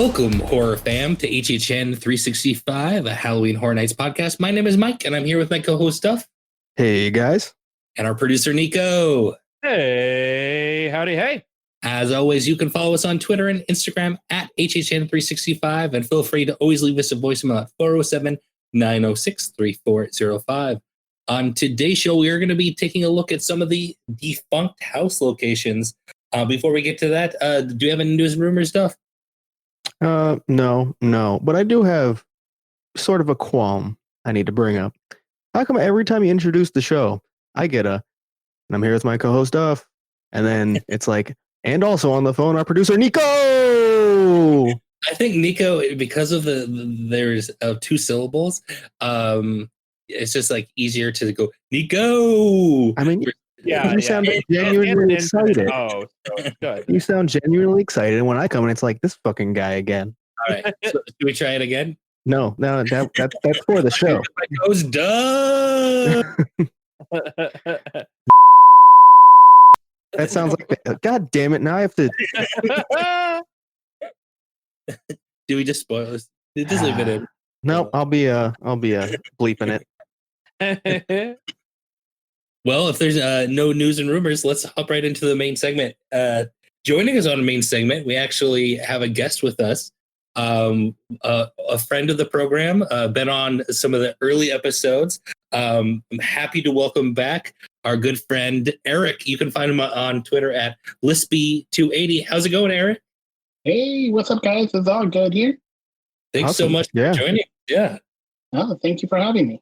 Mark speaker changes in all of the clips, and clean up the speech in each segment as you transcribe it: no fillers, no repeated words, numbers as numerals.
Speaker 1: Welcome, horror fam, to HHN 365, a Halloween Horror Nights podcast. My name is Mike, and I'm here with my co-host, Duff.
Speaker 2: Hey, guys.
Speaker 1: And our producer, Nico.
Speaker 3: Hey, howdy, hey.
Speaker 1: As always, you can follow us on Twitter and Instagram at HHN365, and feel free to always leave us a voicemail at 407-906-3405. On today's show, we are going to be taking a look at some of the defunct house locations. Before we get to that, do you have any news and rumors stuff?
Speaker 2: No, but I do have sort of a qualm I need to bring up. How come every time you introduce the show, I get and I'm here with my co-host Duff, and then it's like, and also on the phone, our producer Nico.
Speaker 1: I think Nico, because of there's two syllables, it's just like easier to go Nico.
Speaker 2: I mean,
Speaker 3: Yeah,
Speaker 2: you sound genuinely excited.
Speaker 3: Oh, so good.
Speaker 2: You sound genuinely excited, and when I come in, it's like this fucking guy again.
Speaker 1: All right, so should we try it again?
Speaker 2: No, that's for the show.
Speaker 1: My goes duh.
Speaker 2: That sounds like God damn it! Now I have to.
Speaker 1: Do we just spoil this? Just leave it in.
Speaker 2: No, I'll be bleeping it.
Speaker 1: Well, if there's no news and rumors, let's hop right into the main segment. Joining us on the main segment, we actually have a guest with us, a friend of the program, been on some of the early episodes. I'm happy to welcome back our good friend, Erick. You can find him on Twitter at Lispy280. How's it going, Erick?
Speaker 4: Hey, what's up, guys? It's all good here.
Speaker 1: Thanks so much for joining. Yeah.
Speaker 4: Oh, thank you for having me.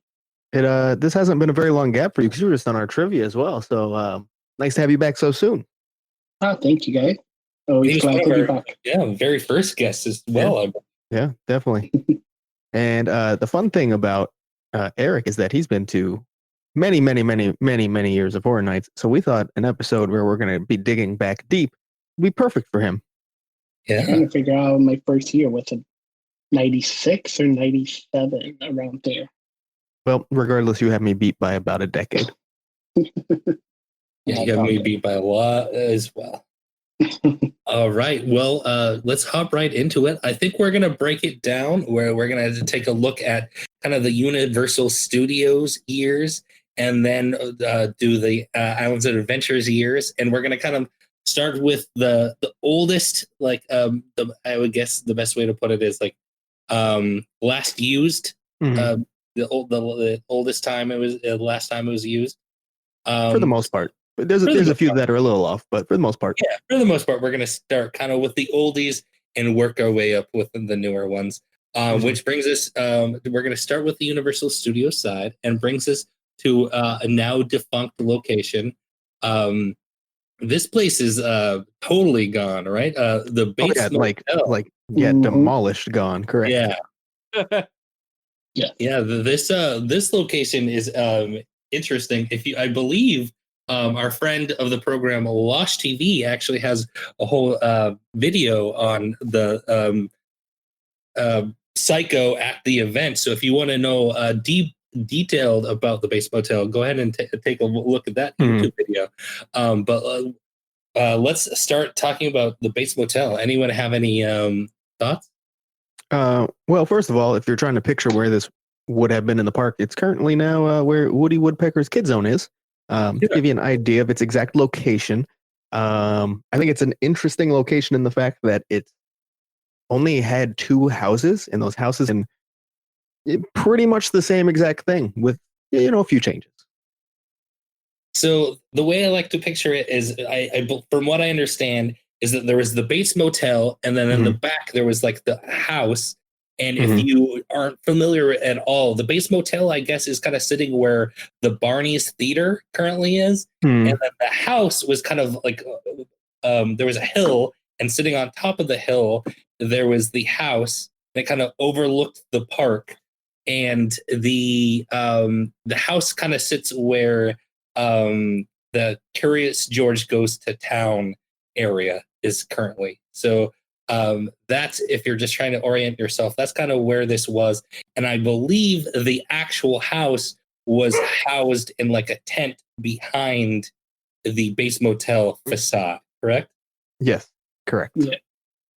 Speaker 2: This hasn't been a very long gap for you because you were just on our trivia as well. So nice to have you back so soon.
Speaker 4: Oh, thank you, guys. Always glad to be back.
Speaker 1: Yeah, very first guest as well.
Speaker 2: Yeah, definitely. And the fun thing about Erick is that he's been to many years of Horror Nights. So we thought an episode where we're going to be digging back deep would be perfect for him.
Speaker 1: Yeah.
Speaker 4: I'm trying to figure out my first year. What's it, 96 or 97, around there?
Speaker 2: Well, regardless, you have me beat by about a decade.
Speaker 1: Yeah, you got me beat by a lot as well. All right. Well, let's hop right into it. I think we're going to break it down where we're going to take a look at kind of the Universal Studios years and then do the Islands of Adventures years. And we're going to kind of start with the oldest, like I would guess the best way to put it is like last used.
Speaker 2: Mm-hmm.
Speaker 1: The oldest time it was last time it was used.
Speaker 2: For the most part. But there's a few that are a little off, but for the most part.
Speaker 1: Yeah, for the most part, we're going to start kind of with the oldies and work our way up with the newer ones. Which brings us, we're going to start with the Universal Studios side and brings us to a now defunct location. This place is totally gone, right? The base
Speaker 2: demolished, gone, correct.
Speaker 1: Yeah.
Speaker 4: Yeah.
Speaker 1: Yeah, this location is interesting. I believe our friend of the program, Lost TV, actually has a whole video on the Psycho at the event. So if you want to know detailed about the base motel, go ahead and take a look at that YouTube video. But let's start talking about the base motel. Anyone have any thoughts?
Speaker 2: Well, first of all, if you're trying to picture where this would have been in the park, it's currently now where Woody Woodpecker's Kid Zone is. To give you an idea of its exact location, I think it's an interesting location in the fact that it only had two houses, and those houses in pretty much the same exact thing with a few changes.
Speaker 1: So the way I like to picture it is, I from what I understand, is that there was the base motel, and then in the back there was like the house. And if you aren't familiar at all, the base motel, I guess, is kind of sitting where the Barney's Theater currently is. And then the house was kind of like, there was a hill, and sitting on top of the hill, there was the house that kind of overlooked the park. And the house kind of sits where the Curious George Goes to Town area is currently. So that's, if you're just trying to orient yourself, that's kind of where this was. And I believe the actual house was housed in like a tent behind the base motel facade, correct?
Speaker 2: Yes, correct.
Speaker 4: Yeah.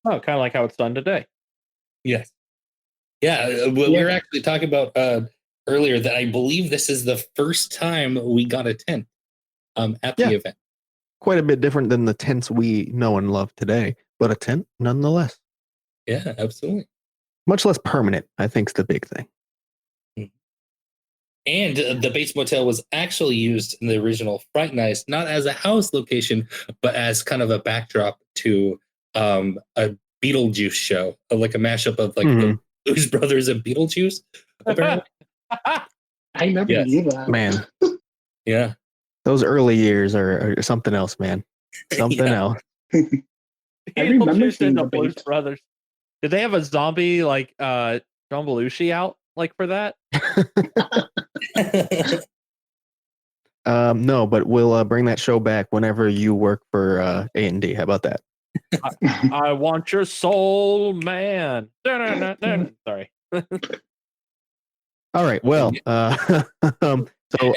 Speaker 3: Oh, kind of like how it's done today.
Speaker 1: Yes. Yeah. We were actually talking about earlier that I believe this is the first time we got a tent at the event.
Speaker 2: Quite a bit different than the tents we know and love today, but a tent nonetheless.
Speaker 1: Yeah, absolutely.
Speaker 2: Much less permanent, I think, is the big thing.
Speaker 1: And the Bates Motel was actually used in the original Fright Nights, not as a house location, but as kind of a backdrop to a Beetlejuice show, like a mashup of like the Blues Brothers and Beetlejuice. Apparently,
Speaker 4: I never knew that.
Speaker 2: Man,
Speaker 1: yeah,
Speaker 2: those early years are something else, man. Something else.
Speaker 4: I remember seeing
Speaker 3: the
Speaker 4: the
Speaker 3: Blues
Speaker 4: Bates.
Speaker 3: Brothers. Did they have a zombie like John Belushi out like for that?
Speaker 2: No, but we'll bring that show back whenever you work for A&D. How about that?
Speaker 3: I want your soul, man. Sorry.
Speaker 2: All right. Well, so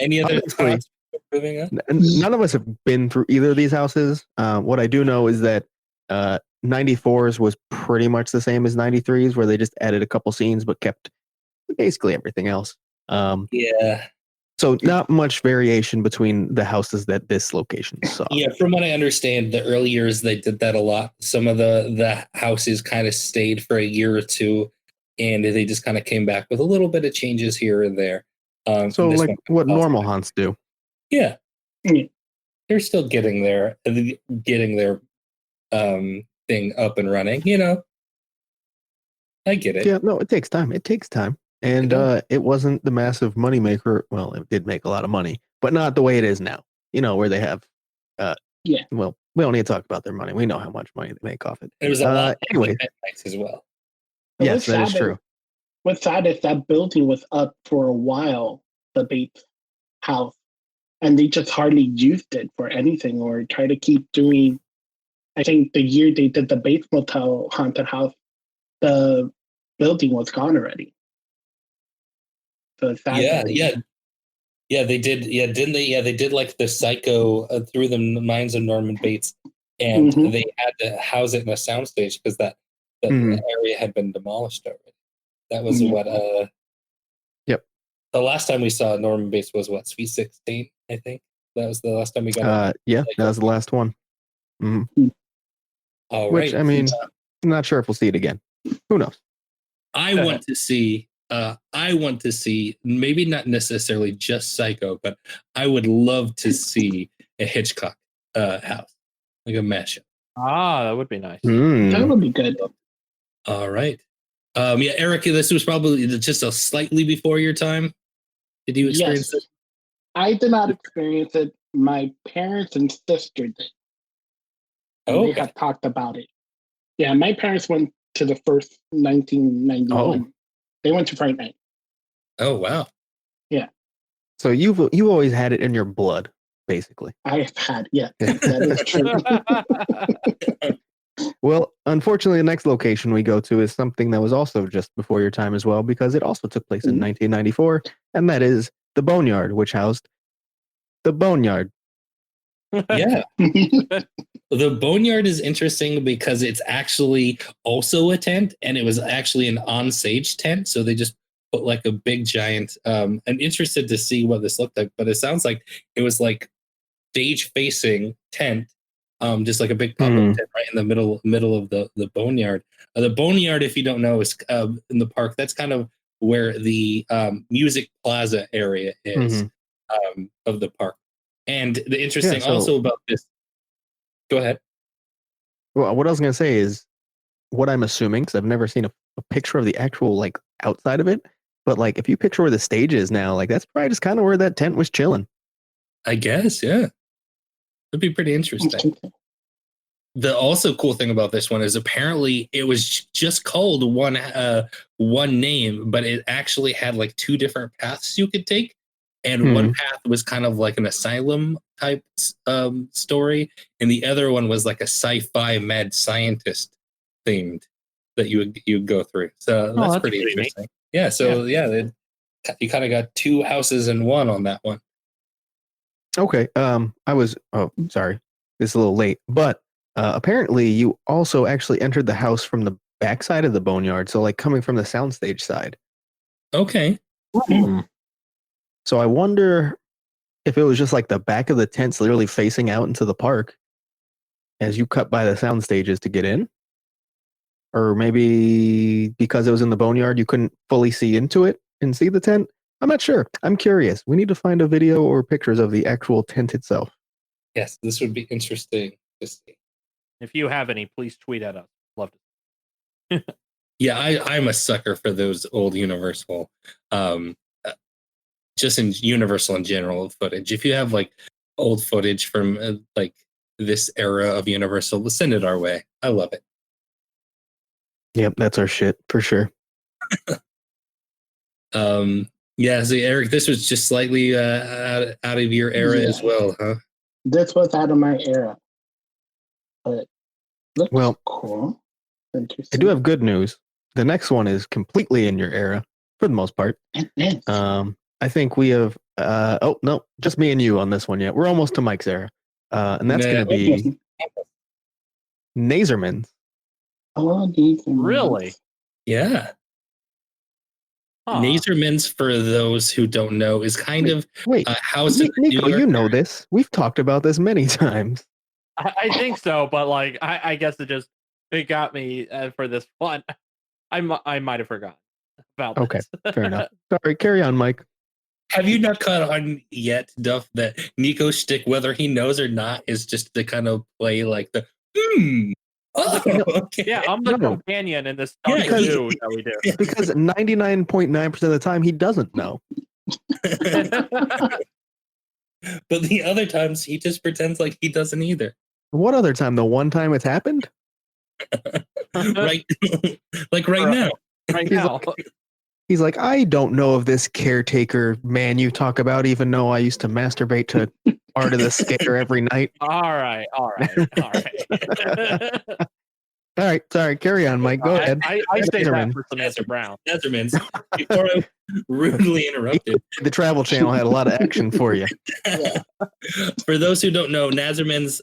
Speaker 1: any other
Speaker 2: obviously,
Speaker 1: thoughts moving on?
Speaker 2: none of us have been through either of these houses. What I do know is that 94's was pretty much the same as 93's, where they just added a couple scenes but kept basically everything else.
Speaker 1: Yeah.
Speaker 2: So not much variation between the houses that this location saw.
Speaker 1: Yeah, from what I understand, the early years they did that a lot. Some of the houses kind of stayed for a year or two, and they just kind of came back with a little bit of changes here and there.
Speaker 2: So like what normal haunts do.
Speaker 1: Yeah. They're still getting their thing up and running, you know. I get it.
Speaker 2: Yeah, no, it takes time. It takes time. And it wasn't the massive moneymaker. Well, it did make a lot of money, but not the way it is now. You know, where they have well, we don't need to talk about their money. We know how much money they make off it.
Speaker 1: There was a lot
Speaker 2: anyway
Speaker 1: as well.
Speaker 2: Yes, that is true.
Speaker 4: What's sad is that building was up for a while, the Bates house, and they just hardly used it for anything or try to keep doing. I think the year they did the Bates Motel haunted house, the building was gone already. So it's sad.
Speaker 1: Yeah, they did. Yeah, didn't they? Yeah, they did like the Psycho through the minds of Norman Bates, and they had to house it in a soundstage because that area had been demolished already. That was what.
Speaker 2: Yep.
Speaker 1: The last time we saw Norman Bates was what, Sweet 16, I think. That was the last time we got.
Speaker 2: Yeah, that was the last one.
Speaker 1: All
Speaker 2: Which
Speaker 1: right.
Speaker 2: I mean, I'm not sure if we'll see it again. Who knows?
Speaker 1: I want to see. Maybe not necessarily just Psycho, but I would love to see a Hitchcock house, like a mashup.
Speaker 3: Ah, that would be nice.
Speaker 4: That would be good.
Speaker 1: All right. Yeah, Eric, this was probably just a slightly before your time. Did you experience it?
Speaker 4: I did not experience it. My parents and sister did. They have talked about it. Yeah, my parents went to the first 1991. They went to Fright Night.
Speaker 1: Oh wow!
Speaker 4: Yeah.
Speaker 2: So you've always had it in your blood, basically.
Speaker 4: I've had, that is true.
Speaker 2: Well, unfortunately, the next location we go to is something that was also just before your time as well, because it also took place in 1994, and that is the Boneyard, which housed the Boneyard.
Speaker 1: Yeah. The Boneyard is interesting because it's actually also a tent, and it was actually an on-stage tent. So they just put like a big giant. I'm interested to see what this looked like, but it sounds like it was like stage-facing tent, just like a big pop-up tent right in the middle of the Boneyard. The Boneyard, if you don't know, is in the park. That's kind of where the Music Plaza area is of the park. And the interesting also about this. Go ahead.
Speaker 2: Well, what I was going to say is what I'm assuming, because I've never seen a picture of the actual like outside of it, but like if you picture where the stage is now, like that's probably just kind of where that tent was chilling.
Speaker 1: I guess, yeah. It'd be pretty interesting. The also cool thing about this one is apparently it was just called one name, but it actually had like two different paths you could take. And one path was kind of like an asylum type story, and the other one was like a sci-fi mad scientist themed that you would go through. So that's pretty interesting. Yeah. So you kind of got two houses in one on that one.
Speaker 2: Okay. Sorry, this is a little late, but apparently you also actually entered the house from the backside of the boneyard, so like coming from the soundstage side.
Speaker 1: Okay.
Speaker 2: So I wonder if it was just like the back of the tent's literally facing out into the park as you cut by the sound stages to get in. Or maybe because it was in the boneyard, you couldn't fully see into it and see the tent. I'm not sure. I'm curious. We need to find a video or pictures of the actual tent itself.
Speaker 1: Yes, this would be interesting to see.
Speaker 3: If you have any, please tweet at us. Love to.
Speaker 1: Yeah, I'm a sucker for those old Universal, just in Universal in general footage. If you have like old footage from like this era of Universal, send it our way. I love it.
Speaker 2: Yep, that's our shit for sure.
Speaker 1: Yeah, so Eric, this was just slightly out of your era as well, huh?
Speaker 4: This was out of my era, but looks
Speaker 2: Well,
Speaker 4: cool. Interesting.
Speaker 2: I do have good news. The next one is completely in your era for the most part. I think we have. Oh no, just me and you on this one yet. We're almost to Mike's era, and that's going to be Nazerman's.
Speaker 4: Oh, Nazerman's.
Speaker 3: Really?
Speaker 1: Yeah. Huh. Nazerman's, for those who don't know, is kind of a house.
Speaker 2: Nico, you know this. We've talked about this many times.
Speaker 3: I think so, but like, I guess it got me for this one. I might have forgotten about this.
Speaker 2: Okay, fair enough. Sorry, carry on, Mike.
Speaker 1: Have you not caught on yet, Duff, that Nico's shtick, whether he knows or not, is just to kind of play like the oh, okay.
Speaker 3: Yeah, I'm the companion in this
Speaker 2: because
Speaker 3: that we do.
Speaker 2: Because 99.9% of the time he doesn't know.
Speaker 1: But the other times he just pretends like he doesn't either.
Speaker 2: What other time? The one time it's happened?
Speaker 1: Right, like right now.
Speaker 3: Right now.
Speaker 2: He's like, I don't know if this caretaker man you talk about, even though I used to masturbate to Art of the Skater every night.
Speaker 3: All right.
Speaker 2: All right, sorry, carry on, Mike. Go ahead.
Speaker 3: I say that for Samantha Brown.
Speaker 1: Nazerman's. Before I rudely interrupted.
Speaker 2: The Travel Channel had a lot of action for you.
Speaker 1: For those who don't know, Nazerman's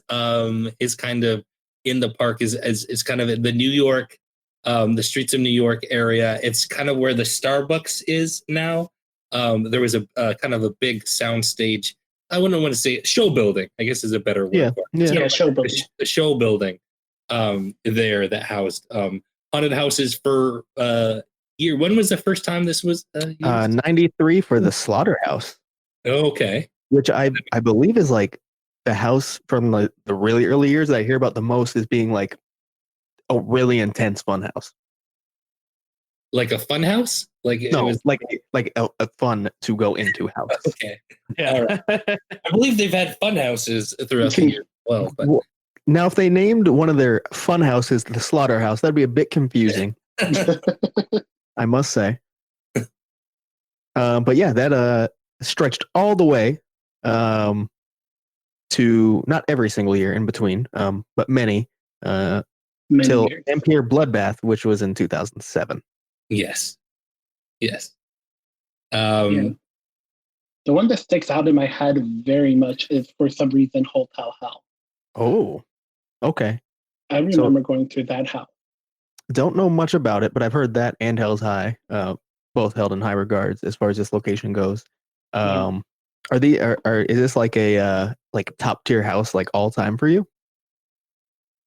Speaker 1: is kind of in the park, is kind of in the New York, the streets of New York area. It's kind of where the Starbucks is now. There was a kind of a big sound stage. I wouldn't want to say show building, I guess is a better word.
Speaker 4: Yeah, show building.
Speaker 1: The show building there that housed haunted houses for year. When was the first time this was used?
Speaker 2: 93 for the Slaughterhouse.
Speaker 1: Okay.
Speaker 2: Which I believe is like the house from the really early years that I hear about the most as being like a really intense fun house.
Speaker 1: Like a fun house? Like
Speaker 2: no,
Speaker 1: it was
Speaker 2: like a fun to go into house.
Speaker 1: Okay.
Speaker 3: Yeah.
Speaker 1: All right. I believe they've had fun houses throughout the year as well. But
Speaker 2: now, if they named one of their fun houses the Slaughterhouse, that'd be a bit confusing. I must say. But yeah, that stretched all the way to not every single year in between, but many till
Speaker 4: years.
Speaker 2: Empire Bloodbath, which was in 2007.
Speaker 1: Yes.
Speaker 4: Yeah. The one that sticks out in my head very much is, for some reason, Hotel Hell.
Speaker 2: Oh, okay.
Speaker 4: I remember going through that house.
Speaker 2: Don't know much about it, but I've heard that and Hell's High, both held in high regards as far as this location goes. Is this like a like top tier house, like all time for you?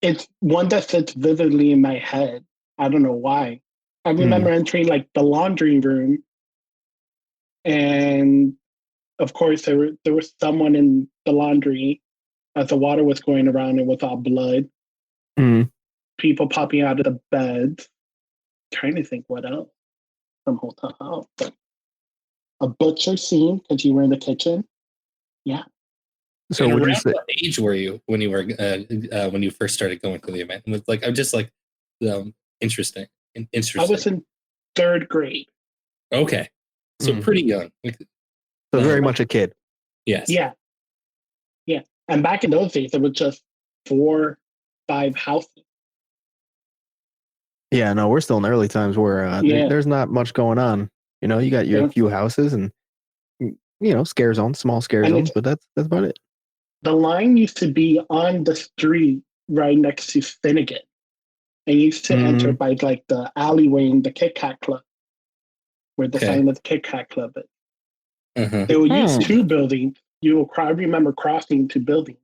Speaker 4: It's one that sits vividly in my head. I don't know why. I remember entering like the laundry room, and of course there was someone in the laundry as the water was going around. It was all blood. People popping out of the beds. Trying to think what else from Hotel House. But a butcher scene because you were in the kitchen. Yeah.
Speaker 1: So what age were you when you were when you first started going to the event? And like I'm just like interesting.
Speaker 4: I was in 3rd grade.
Speaker 1: Okay. So pretty young.
Speaker 2: So very much a kid.
Speaker 1: Yes.
Speaker 4: Yeah. Yeah. And back in those days, it was just 4, 5 houses.
Speaker 2: Yeah, no, we're still in the early times where there's not much going on. You know, you got your few houses and, scare zones, small scare zones, but that's about it.
Speaker 4: The line used to be on the street right next to Finnegan. and you used to enter by like the alleyway in the Kit Kat Club, where the sign of the Kit Kat Club is. They would use two buildings. I remember crossing two buildings.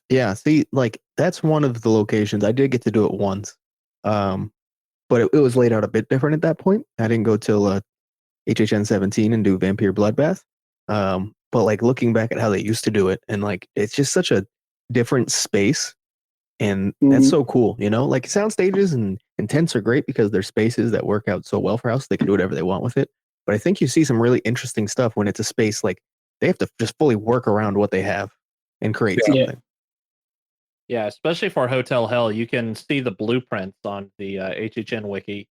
Speaker 2: Yeah, see, like that's one of the locations. I did get to do it once, but it was laid out a bit different at that point. I didn't go till HHN 17 and do Vampire Bloodbath. But like looking back at how they used to do it, and like it's just such a different space, and that's so cool. You know, like sound stages and tents are great because they're spaces that work out so well for house. They can do whatever they want with it. But I think you see some really interesting stuff when it's a space like they have to just fully work around what they have and create something.
Speaker 3: Yeah, especially for Hotel Hell, you can see the blueprints on the HHN wiki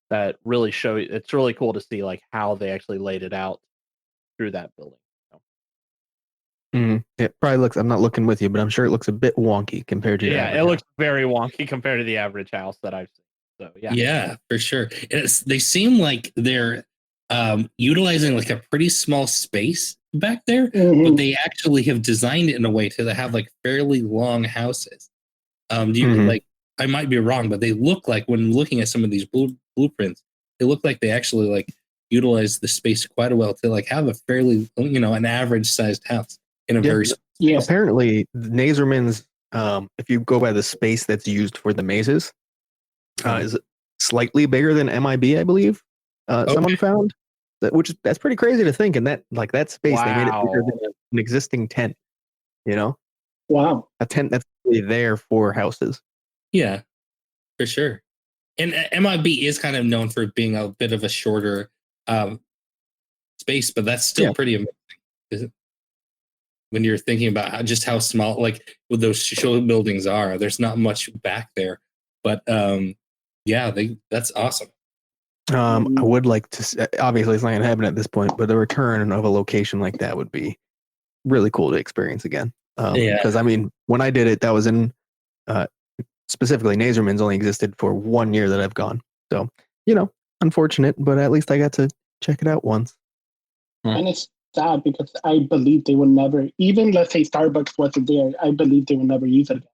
Speaker 3: that really show. It's really cool to see like how they actually laid it out through that building.
Speaker 2: It probably looks. I'm not looking with you, but I'm sure it looks a bit wonky compared to your
Speaker 3: it looks very wonky compared to the average house that I've seen. So
Speaker 1: yeah, for sure. They seem like they're utilizing like a pretty small space back there, but they actually have designed it in a way to have like fairly long houses. Do you like? I might be wrong, but they look like when looking at some of these blueprints, they look like they actually like utilize the space quite well to like have a fairly an average sized house in a very
Speaker 2: Apparently, Nazerman's if you go by the space that's used for the mazes, is slightly bigger than MIB, I believe. Someone found that's pretty crazy to think. And that space they made it bigger than an existing tent. You know, a tent that's really there for houses.
Speaker 1: Yeah, for sure. And MIB is kind of known for being a bit of a shorter space, but that's still pretty amazing, isn't it? When you're thinking about just how small, like what those show buildings are, there's not much back there. But that's awesome.
Speaker 2: I would like to. Obviously, it's not going to happen at this point, but the return of a location like that would be really cool to experience again. Because I mean, when I did it, that was in specifically Nazerman's only existed for 1 year that I've gone. So unfortunate, but at least I got to check it out once.
Speaker 4: And it's sad because I believe they would never, even let's say Starbucks wasn't there, I believe they would never use it again.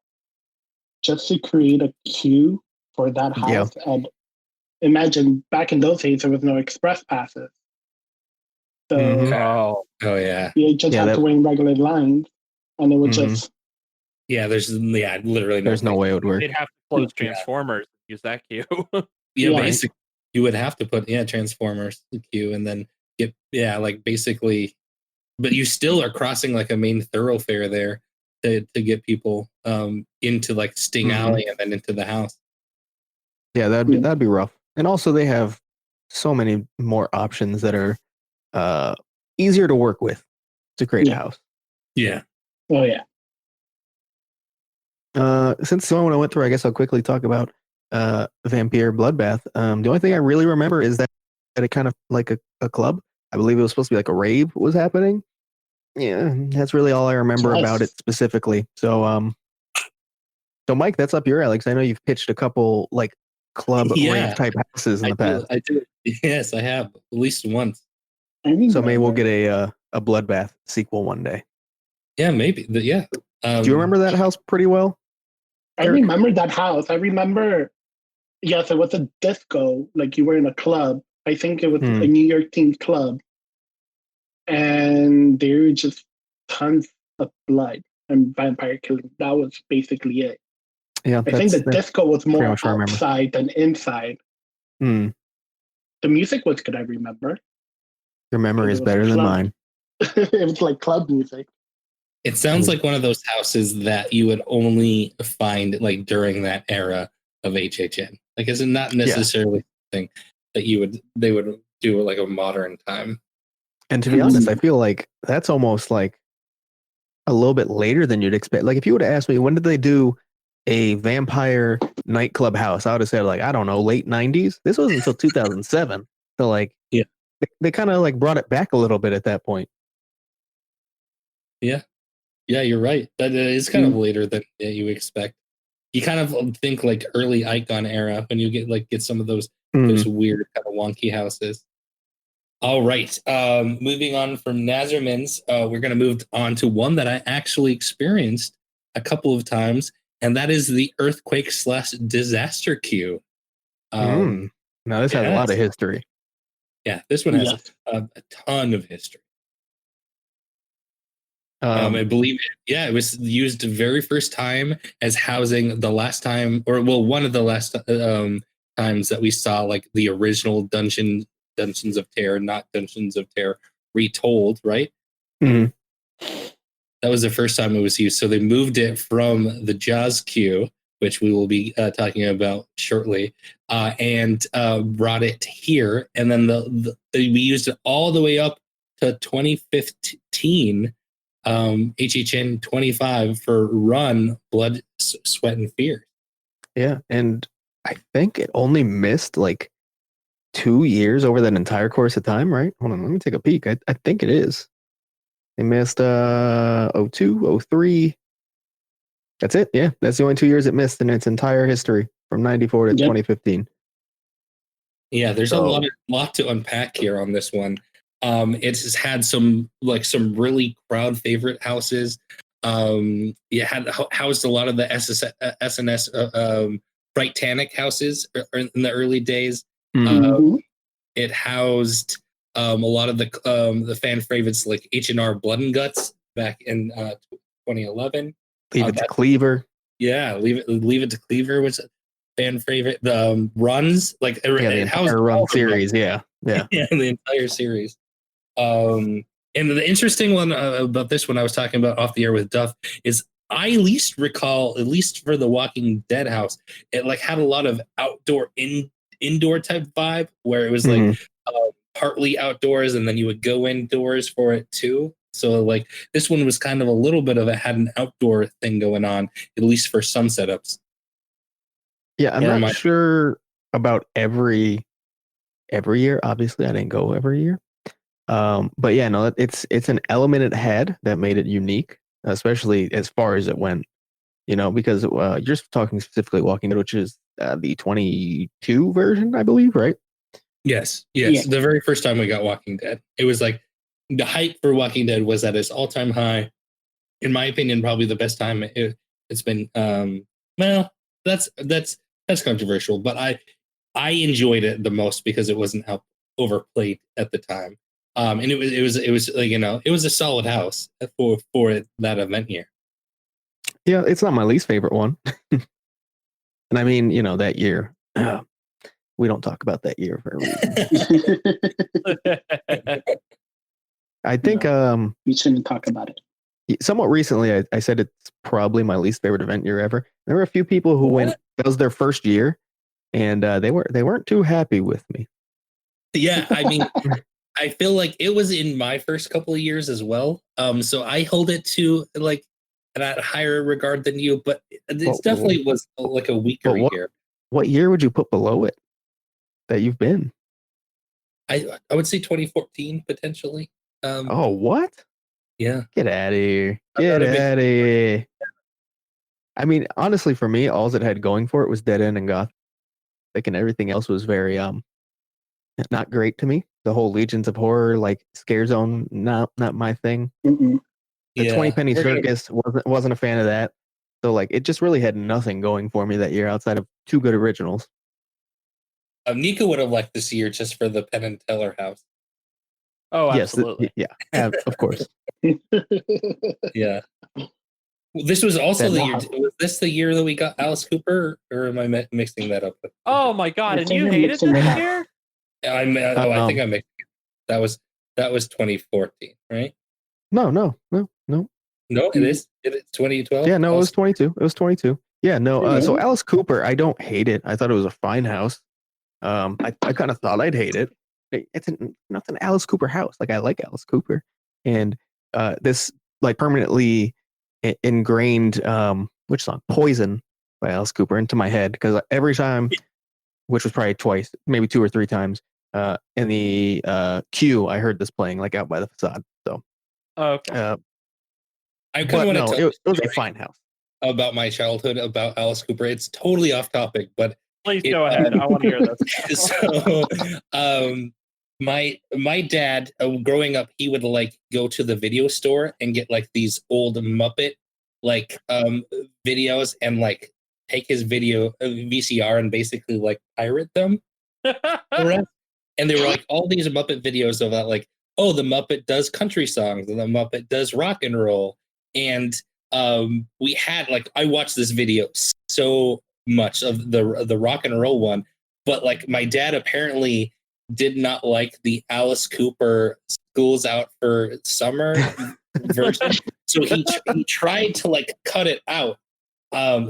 Speaker 4: Just to create a queue for that house. And imagine back in those days, there was no express passes. So, you just have to wait in regular lines, and it would just.
Speaker 1: Yeah, there's literally
Speaker 2: there's no way it would work.
Speaker 3: They'd have to close Transformers, use that queue.
Speaker 1: Basically, you would have to put Transformers queue and then get basically, but you still are crossing like a main thoroughfare there to get people into like Sting Alley and then into the house.
Speaker 2: Yeah, that'd be rough. And also they have so many more options that are easier to work with to create a house.
Speaker 1: Yeah.
Speaker 4: Oh yeah.
Speaker 2: Since the one I went through, I guess I'll quickly talk about Vampire Bloodbath. The only thing I really remember is that it kind of like a club. I believe it was supposed to be like a rave was happening. Yeah, that's really all I remember about it specifically. So Mike, that's up your alley. I know you've pitched a couple like club rave type houses in the past.
Speaker 1: I do. Yes, I have at least once.
Speaker 2: So maybe we'll get a Bloodbath sequel one day.
Speaker 1: Yeah, maybe. Do you
Speaker 2: remember that house pretty well?
Speaker 4: I remember that house. I remember, yes, it was a disco. Like you were in a club. I think it was a New York themed club. And there were just tons of blood and vampire killing. That was basically it.
Speaker 2: Yeah,
Speaker 4: I think the disco was more outside than inside. The music was good, I remember.
Speaker 2: Your memory is better than mine.
Speaker 4: It was like club music.
Speaker 1: It sounds like one of those houses that you would only find like during that era of HHN. Like, is it not necessarily something that they would do like a modern time?
Speaker 2: And to be honest, I feel like that's almost like a little bit later than you'd expect. Like, if you would have asked me when did they do a vampire nightclub house, I would have said like, I don't know, late 90s. This wasn't until 2007. So like, they kind of like brought it back a little bit at that point.
Speaker 1: Yeah, you're right. That is kind of later than you expect. You kind of think like early Icon era when you get some of those weird kind of wonky houses. All right. Moving on from Nazerman's, we're going to move on to one that I actually experienced a couple of times, and that is the earthquake/disaster queue.
Speaker 2: Now this has a lot of history.
Speaker 1: Yeah, this one has a ton of history. I believe it was used the very first time as housing the last time, or one of the last times that we saw like the original Dungeons of Terror, not Dungeons of Terror retold, right?
Speaker 2: Mm-hmm.
Speaker 1: That was the first time it was used. So they moved it from the Jaws queue, which we will be talking about shortly, and brought it here. And then we used it all the way up to 2015, HHN 25 for Run, Blood, Sweat, and Fear.
Speaker 2: Yeah, and I think it only missed like 2 years over that entire course of time, right? Hold on, let me take a peek. I think it is. They missed 02, 03. That's it. Yeah, that's the only 2 years it missed in its entire history from 94 to 2015.
Speaker 1: Yeah, there's a lot to unpack here on this one. It's had some really crowd favorite houses. It had housed a lot of the SNS Titanic houses in the early days. It housed a lot of the fan favorites like H&R Blood and Guts back in 2011.
Speaker 2: Leave It to Cleaver.
Speaker 1: Yeah, leave it to Cleaver was a fan favorite. The runs, like
Speaker 2: the entire Run series, yeah,
Speaker 1: the entire series. And the interesting one about this one I was talking about off the air with Duff is I least recall, at least for the Walking Dead house, it like had a lot of outdoor indoor type vibe where it was like partly outdoors and then you would go indoors for it too. So like this one was kind of a little bit of had an outdoor thing going on, at least for some setups.
Speaker 2: Yeah, I'm not sure about every year. Obviously, I didn't go every year. But yeah, no, it's an element it had that made it unique, especially as far as it went. Because you're talking specifically Walking Dead, which is the 22 version, I believe, right?
Speaker 1: Yes. Yeah. The very first time we got Walking Dead, it was like the hype for Walking Dead was at its all-time high. In my opinion, probably the best time it's been. Well, that's controversial, but I enjoyed it the most because it wasn't overplayed at the time. And it was like, it was a solid house for that event year.
Speaker 2: Yeah, it's not my least favorite one. And I mean, that year, we don't talk about that year for a reason. I think
Speaker 4: we shouldn't talk about it.
Speaker 2: Somewhat recently, I said it's probably my least favorite event year ever. There were a few people who went. That was their first year, and they weren't too happy with me.
Speaker 1: Yeah, I mean, I feel like it was in my first couple of years as well. So I hold it to like at a higher regard than you, but it definitely was like a weaker year.
Speaker 2: What year would you put below it that you've been?
Speaker 1: I would say 2014 potentially.
Speaker 2: Oh, what?
Speaker 1: Yeah.
Speaker 2: Get out of here. Get out of here. I mean, honestly, for me, all it had going for it was Dead End and Gothic, and everything else was very not great to me. The whole Legions of Horror, like Scare Zone, not my thing.
Speaker 4: Mm-mm.
Speaker 2: The 20 Penny Circus wasn't a fan of that. So like it just really had nothing going for me that year outside of 2 good originals.
Speaker 1: Nico would have liked this year just for the Penn and Teller house.
Speaker 3: Oh, absolutely.
Speaker 2: Yes, of course.
Speaker 1: Yeah. This was also the year. Was this the year that we got Alice Cooper, or am I mixing that up?
Speaker 3: Oh my god! And you hated this year?
Speaker 1: I think I mixed it. That was 2014, right?
Speaker 2: No.
Speaker 1: No, it is. It's 2012.
Speaker 2: Yeah, no, it was 22. It was 22. Yeah, no. So Alice Cooper, I don't hate it. I thought it was a fine house. I kind of thought I'd hate it. It's not an Alice Cooper house. Like I like Alice Cooper, and this like permanently ingrained which song Poison by Alice Cooper into my head because every time, which was probably twice, maybe 2 or 3 times, in the queue I heard this playing like out by the facade. So
Speaker 1: I kind of want to tell
Speaker 2: it was a fine house
Speaker 1: about my childhood about Alice Cooper. It's totally off topic, but
Speaker 3: please go ahead. I want to hear this.
Speaker 1: So my dad growing up, he would like go to the video store and get like these old Muppet like videos and like take his video VCR and basically like pirate them. And they were like all these Muppet videos of that, like, oh, the Muppet does country songs and the Muppet does rock and roll. And we had like, I watched this video so much of the rock and roll one, but like my dad apparently did not like the Alice Cooper School's Out for Summer version. So he tried to like cut it out.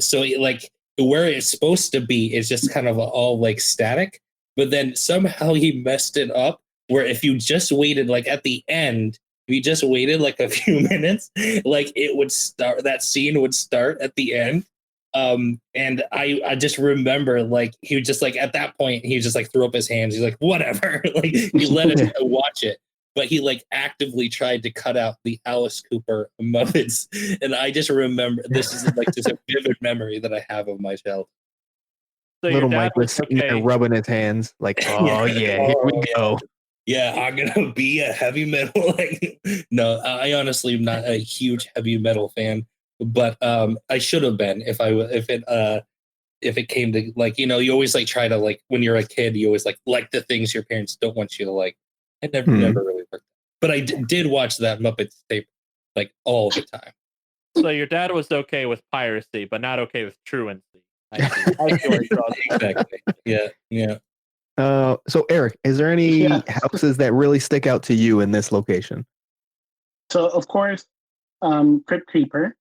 Speaker 1: So like where it's supposed to be is just kind of all like static. But then somehow he messed it up where if you just waited like at the end, if you just waited like a few minutes, like it would start, that scene would start at the end. And I just remember like he would just like at that point he just like threw up his hands. He's like, whatever. Like he let us watch it. But he like actively tried to cut out the Alice Cooper Muppets. And I just remember this is like just a vivid memory that I have of my child.
Speaker 3: So
Speaker 2: Little Mike was sitting there rubbing his hands, like, "Oh yeah, here we go."
Speaker 1: Yeah, I'm gonna be a heavy metal. Like, no, I honestly am not a huge heavy metal fan, but I should have been if it came to like, you know, you always like try to like when you're a kid, you always like the things your parents don't want you to like. It never really worked, but I did watch that Muppets tape like all the time.
Speaker 3: So your dad was okay with piracy, but not okay with truancy. I see where you're
Speaker 1: Exactly. Yeah.
Speaker 2: So Eric, is there any houses that really stick out to you in this location?
Speaker 4: So of course, Crypt Creeper.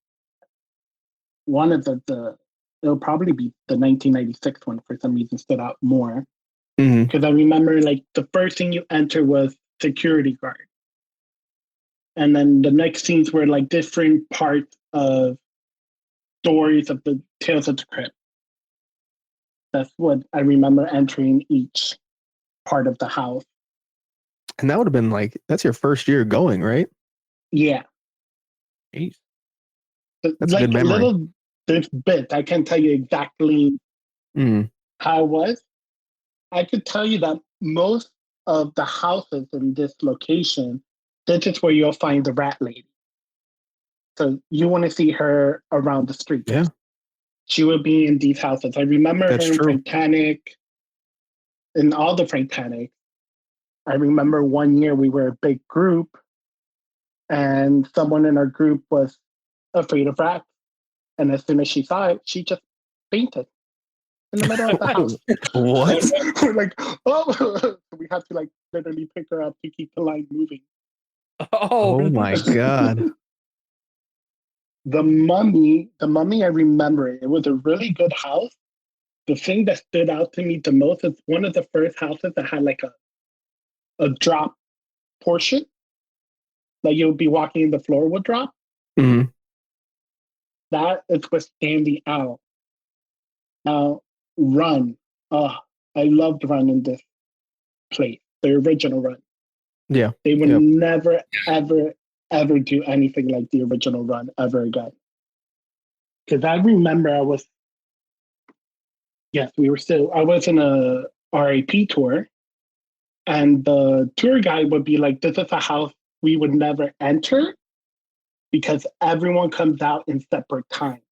Speaker 4: One of it'll probably be the 1996 one for some reason stood out more. Because I remember like the first thing you enter was security guard. And then the next scenes were like different parts of stories of the Tales of the Crypt. That's what I remember entering each part of the house.
Speaker 2: And that would have been like, that's your first year going, right?
Speaker 4: Yeah.
Speaker 2: Jeez.
Speaker 4: That's like a good memory. This bit, I can't tell you exactly how it was. I could tell you that most of the houses in this location, this is where you'll find the rat lady. So you want to see her around the street.
Speaker 2: Yeah.
Speaker 4: She would be in these houses. I remember her in Frank Panic, in all the Frank Panic. I remember one year we were a big group and someone in our group was afraid of rats. And as soon as she saw it, she just fainted in the middle of the house.
Speaker 2: What?
Speaker 4: We're like, oh, we have to like literally pick her up to keep the line moving.
Speaker 2: Oh my God.
Speaker 4: The mummy, I remember it. It was a really good house. The thing that stood out to me the most is one of the first houses that had like a drop portion. Like you'll be walking and the floor would drop. That is what standing out. Now, Run. I loved Run in this place, the original Run.
Speaker 2: Yeah.
Speaker 4: They would never, ever do anything like the original Run ever again. Because I remember I was in a RAP tour, and the tour guide would be like, this is a house we would never enter because everyone comes out in separate time.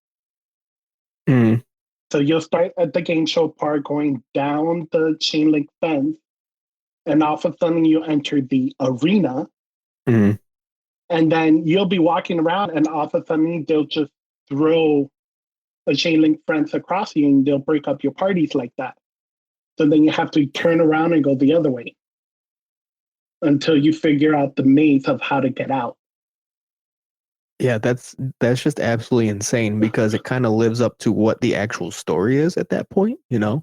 Speaker 4: So you'll start at the game show part going down the chain link fence, and all of a sudden you enter the arena. And then you'll be walking around and all of a sudden they'll just throw a chain link fence across you and they'll break up your parties like that. So then you have to turn around and go the other way until you figure out the maze of how to get out.
Speaker 2: Yeah, that's just absolutely insane because it kind of lives up to what the actual story is at that point, you know?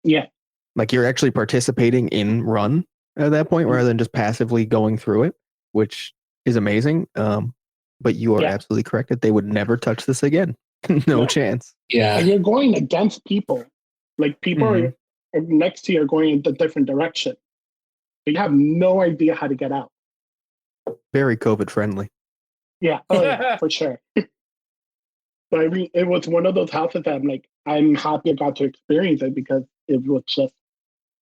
Speaker 4: Yeah.
Speaker 2: Like you're actually participating in Run at that point rather than just passively going through it, which is amazing. But you are absolutely correct that they would never touch this again. No chance.
Speaker 1: Yeah.
Speaker 4: And you're going against people. Like people are next to you are going in a different direction. But you have no idea how to get out.
Speaker 2: Very COVID friendly.
Speaker 4: Yeah, for sure. But it was one of those houses that I'm happy I got to experience it because it would just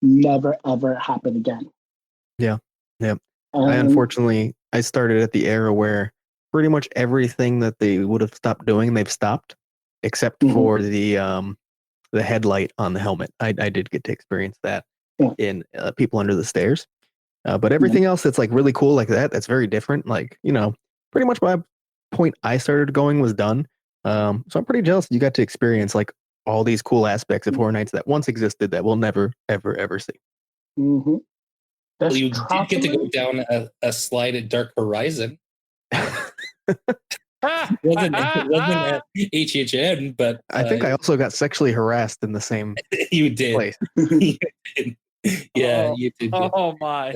Speaker 4: never ever happen again.
Speaker 2: Yeah. I started at the era where pretty much everything that they would have stopped doing, they've stopped, except for the headlight on the helmet. I did get to experience that in People Under the Stairs. But everything else that's like really cool like that, that's very different. Like, pretty much by the point I started going was done. So I'm pretty jealous you got to experience like all these cool aspects of Horror Nights that once existed that we'll never, ever, ever see.
Speaker 4: Mm-hmm.
Speaker 1: Well, you did get to go down a slide at Dark Horizon. wasn't at HHN, but
Speaker 2: I think I also got sexually harassed in the same
Speaker 1: you did.
Speaker 2: place.
Speaker 1: You did. Yeah, you did.
Speaker 3: Oh my!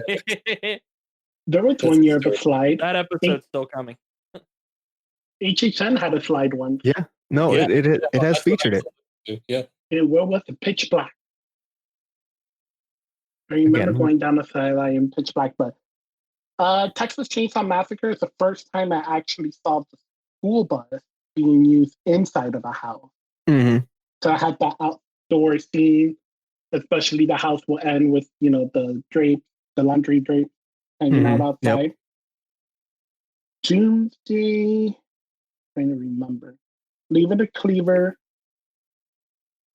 Speaker 4: There was one year of a slide.
Speaker 3: That episode's still coming.
Speaker 4: HHN had a slide once.
Speaker 2: Yeah, no,
Speaker 1: Yeah.
Speaker 2: it has featured it.
Speaker 1: Yeah.
Speaker 4: It was a pitch black. I remember going down the sideline in pitch black, but Texas Chainsaw Massacre is the first time I actually saw the school bus being used inside of a house.
Speaker 2: Mm-hmm.
Speaker 4: So I had that outdoor scene, especially the house will end with, the drape, the laundry drape hanging out outside.
Speaker 2: Yep.
Speaker 4: Doomsday, trying to remember. Leave It a Cleaver.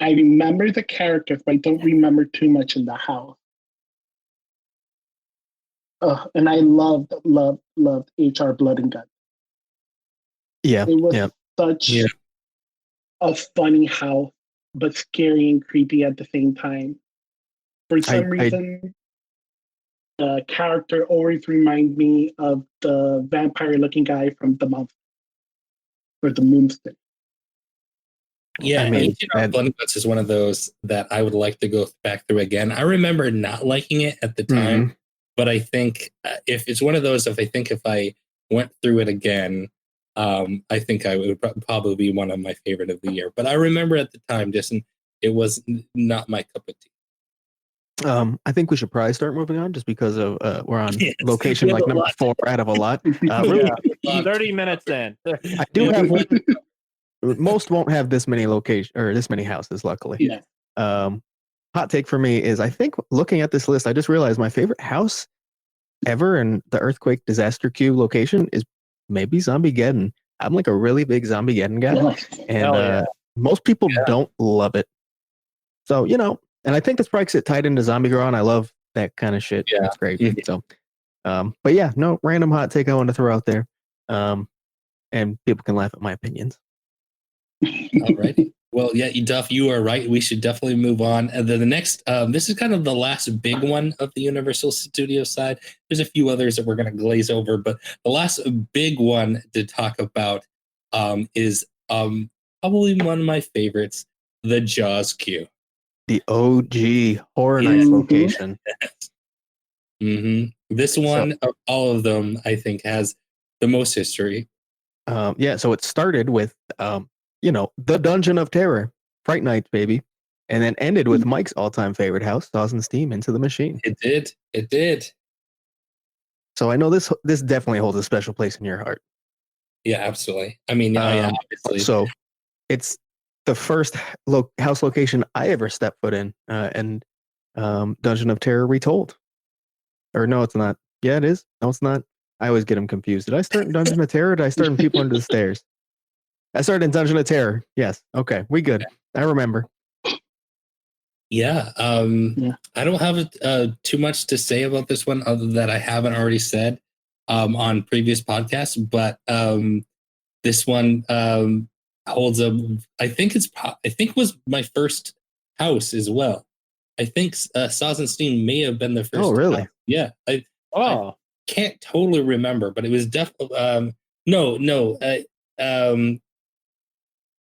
Speaker 4: I remember the characters, but I don't remember too much in the house. And I loved HR Blood and Guts.
Speaker 2: Yeah.
Speaker 4: It was such a funny house, but scary and creepy at the same time. For some reason, the character always reminds me of the vampire-looking guy from The Monster, or The Moonstick.
Speaker 1: Yeah,
Speaker 2: I mean,
Speaker 1: Blood and Guts is one of those that I would like to go back through again. I remember not liking it at the time, but I think if it's one of those, if I went through it again, I think I would probably be one of my favorite of the year. But I remember at the time, it was not my cup of tea.
Speaker 2: I think we should probably start moving on just because of we're on location like number 4 out of a lot.
Speaker 3: 30 minutes in.
Speaker 2: I do have one. Most won't have this many this many houses, luckily.
Speaker 4: Yeah.
Speaker 2: Hot take for me is I think looking at this list, I just realized my favorite house ever in the earthquake disaster queue location is maybe Zombiegeddon. I'm like a really big Zombiegeddon guy, and most people don't love it. So and I think that's probably because it tied into Zombie Girl, and I love that kind of shit. Yeah, it's great. So, but yeah, no random hot take I want to throw out there, and people can laugh at my opinions.
Speaker 1: All right. Well, yeah, Duff, you are right. We should definitely move on. And then the next, this is kind of the last big one of the Universal Studios side. There's a few others that we're going to glaze over, but the last big one to talk about is probably one of my favorites, the Jaws queue.
Speaker 2: The OG Horror Nights location.
Speaker 1: This one of all of them, I think, has the most history.
Speaker 2: So it started with the Dungeon of Terror, Fright Nights, baby, and then ended with Mike's all-time favorite house, Saws and Steam, Into the Machine.
Speaker 1: It did.
Speaker 2: So I know this definitely holds a special place in your heart. Yeah,
Speaker 1: absolutely. I mean, obviously.
Speaker 2: So it's the first house location I ever stepped foot in, and Dungeon of Terror Retold. Or no, it's not. Yeah, it is. No, it's not. I always get them confused. Did I start in Dungeon of Terror? Or did I start in People Under the Stairs? I started in Dungeon of Terror. Yes. Okay. We good. I remember.
Speaker 1: Yeah. I don't have too much to say about this one other than I haven't already said on previous podcasts, but this one holds a, I think it was my first house as well. I think Saws and Steam may have been the first.
Speaker 2: Oh, really?
Speaker 1: House. Yeah. I can't totally remember, but it was definitely,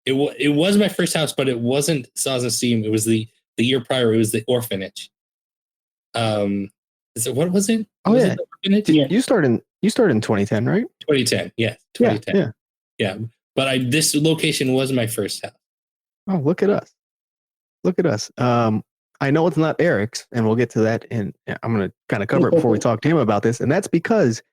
Speaker 1: it was my first house, but it wasn't Saws and Steam. It was the year prior. It was the Orphanage. What was it?
Speaker 2: Oh,
Speaker 1: was
Speaker 2: yeah.
Speaker 1: It Orphanage?
Speaker 2: Yeah. You started in 2010, right?
Speaker 1: 2010. Yeah. 2010. Yeah. But this location was my first house.
Speaker 2: Oh, look at us. Look at us. I know it's not Erick's, and we'll get to that. And I'm going to kind of cover it before we talk to him about this. And that's because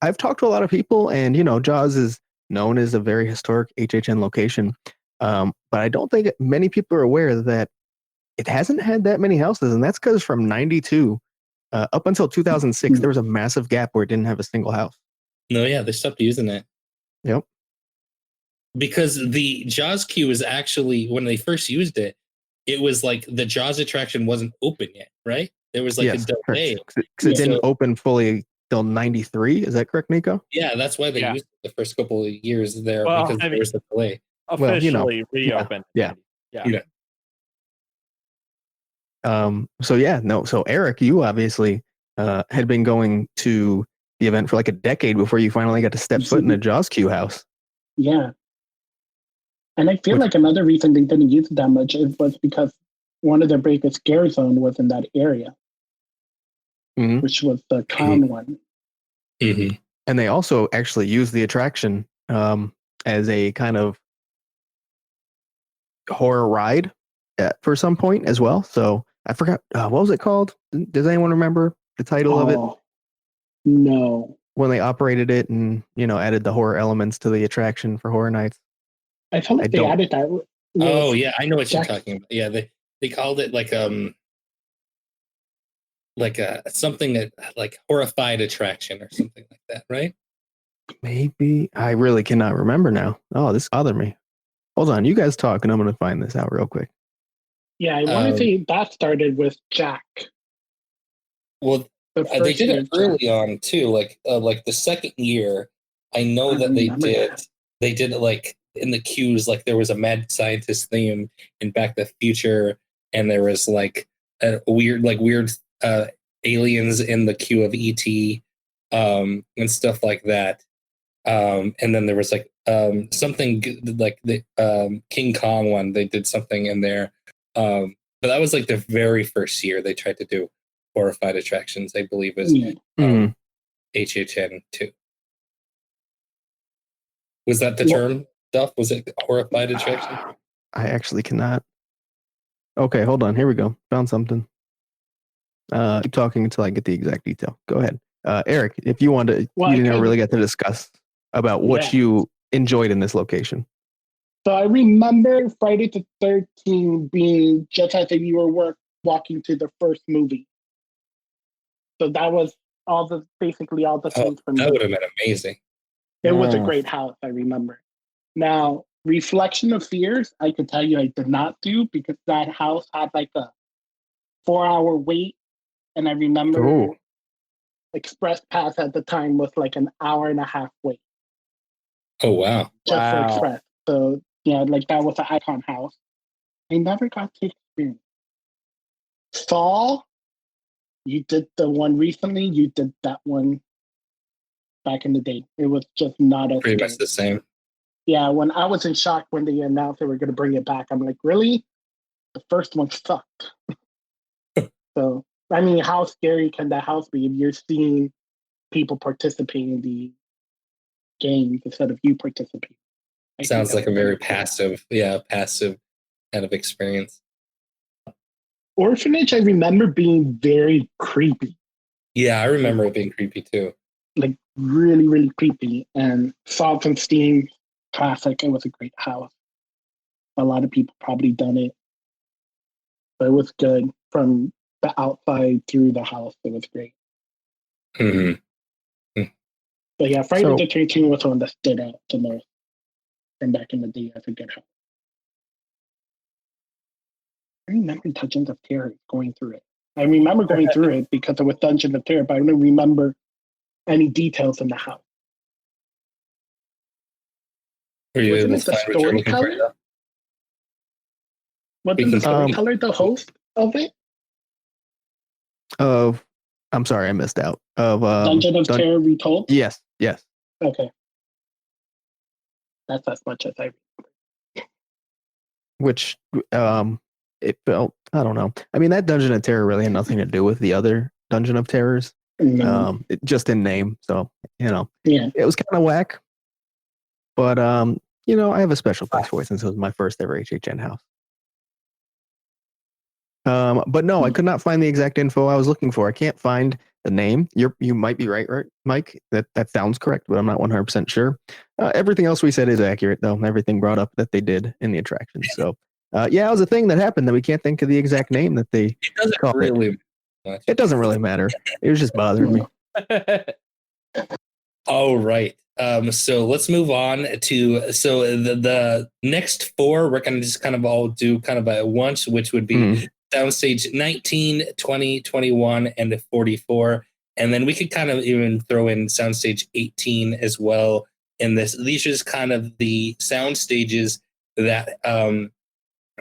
Speaker 2: I've talked to a lot of people, and, Jaws is known as a very historic HHN location. But I don't think many people are aware that it hasn't had that many houses. And that's because from 92 up until 2006, there was a massive gap where it didn't have a single house.
Speaker 1: No, yeah, they stopped using it.
Speaker 2: Yep.
Speaker 1: Because the Jaws queue is actually, when they first used it, it was like the Jaws attraction wasn't open yet, right? There was like a delay.
Speaker 2: Because it didn't open fully till 93. Is that correct, Nico?
Speaker 1: Yeah, that's why they used it the first couple of years there, because there was a delay.
Speaker 3: Officially reopened.
Speaker 2: Yeah.
Speaker 3: Yeah.
Speaker 2: So Eric, you obviously had been going to the event for like a decade before you finally got to step foot in a Jaws queue house.
Speaker 4: Yeah. And I feel like another reason they didn't use it that much was because one of their biggest scare zone was in that area, which was the con one.
Speaker 1: Mm-hmm.
Speaker 2: And they also actually used the attraction as a kind of horror ride for some point as well. So I forgot, what was it called? Does anyone remember the title of it?
Speaker 4: No.
Speaker 2: When they operated it and, added the horror elements to the attraction for Horror Nights.
Speaker 4: I felt like they added that.
Speaker 1: Oh yeah, I know what you're talking about. Yeah, they called it like something that like horrified attraction or something like that, right?
Speaker 2: Maybe. I really cannot remember now. Oh, this bothered me. Hold on, you guys talk and I'm gonna find this out real quick.
Speaker 4: Yeah, I want to say that started with Jack.
Speaker 1: Well, they did it early on too, like the second year. I know that they did it like in the queues, like there was a mad scientist theme in Back to the Future, and there was like a weird aliens in the queue of ET, and stuff like that. And then there was like something like the King Kong one. They did something in there, but that was like the very first year they tried to do horrified attractions. I believe is HHN 2. Was that the term? Duff? Was it horrified attraction?
Speaker 2: I actually cannot. Okay, hold on. Here we go. Found something. Keep talking until I get the exact detail. Go ahead, Eric. If you want to, you didn't really get to discuss about what you enjoyed in this location.
Speaker 4: So I remember Friday the 13th being just as if you were walking to the first movie. So that was basically all the things for me.
Speaker 1: That would have been amazing.
Speaker 4: It was a great house, I remember. Now, Reflection of Fears, I could tell you I did not do because that house had like a 4-hour wait. And I remember Express Pass at the time was like an 1.5-hour wait.
Speaker 1: Oh, wow.
Speaker 4: Just for Express. So, like that was an icon house. I never got to experience. Saw, you did the one recently, you did that one back in the day. It was just not as
Speaker 1: pretty much the same.
Speaker 4: Yeah, when I was in shock when they announced they were going to bring it back, I'm like, really? The first one sucked. So, I mean, how scary can that house be if you're seeing people participate in the games instead of you participating?
Speaker 1: Sounds like a very passive kind of experience.
Speaker 4: Orphanage, I remember being very creepy.
Speaker 1: Yeah, I remember it being creepy too.
Speaker 4: Like really, really creepy. And Salt and Steam, classic. It was a great house. A lot of people probably done it. But it was good from the outside through the house. It was great.
Speaker 1: Mm-hmm.
Speaker 4: But yeah, Friday the 13th was one that stood out the most from back in the day as a good house. I remember Dungeons of Terror going through it. I remember going through it because it was Dungeons of Terror, but I don't remember any details in the house.
Speaker 1: Wasn't
Speaker 4: it the storyteller? Wasn't the storyteller the host of it?
Speaker 2: I'm sorry, I missed out. Of
Speaker 4: Dungeon of Terror Retold?
Speaker 2: Yes.
Speaker 4: Okay. That's as much as I remember.
Speaker 2: Which it felt, I don't know. I mean, that Dungeon of Terror really had nothing to do with the other Dungeon of Terrors. Just in name. So, it was kind of whack. But, I have a special place for it since it was my first ever HHN house. But no, I could not find the exact info I was looking for. I can't find the name. You might be right, Mike? That sounds correct, but I'm not 100% sure. Everything else we said is accurate, though. Everything brought up that they did in the attraction. So, it was a thing that happened that we can't think of the exact name that they called it. It doesn't really matter. It was just bothering me.
Speaker 1: Oh, right. So let's move on to the next four. We're gonna just kind of all do kind of at once, which would be Soundstage 19, 20, 21, and 44. And then we could kind of even throw in Soundstage 18 as well in this. These are just kind of the sound stages that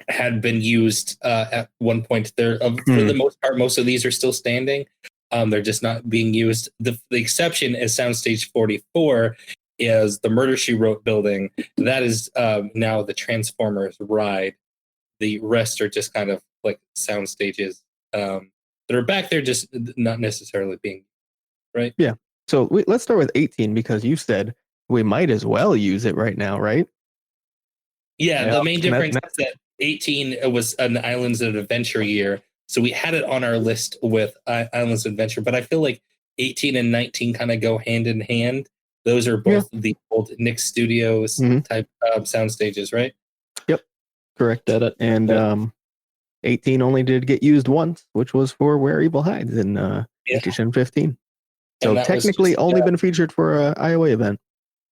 Speaker 1: had been used at one point. For the most part, most of these are still standing. They're just not being used. The exception is Soundstage 44 is the Murder, She Wrote building. That is now the Transformers ride. The rest are just kind of like sound stages that are back there, just not necessarily being right.
Speaker 2: Yeah. So let's start with 18 because you said we might as well use it right now, right?
Speaker 1: Yeah. The main difference is that 18 was an Islands of Adventure year, so we had it on our list with Islands of Adventure. But I feel like 18 and 19 kind of go hand in hand. Those are both the old Nick Studios type sound stages, right?
Speaker 2: Yep. Correct. And 18 only did get used once, which was for Where Evil Hides in HHN 15. So technically only been featured for an IOA event.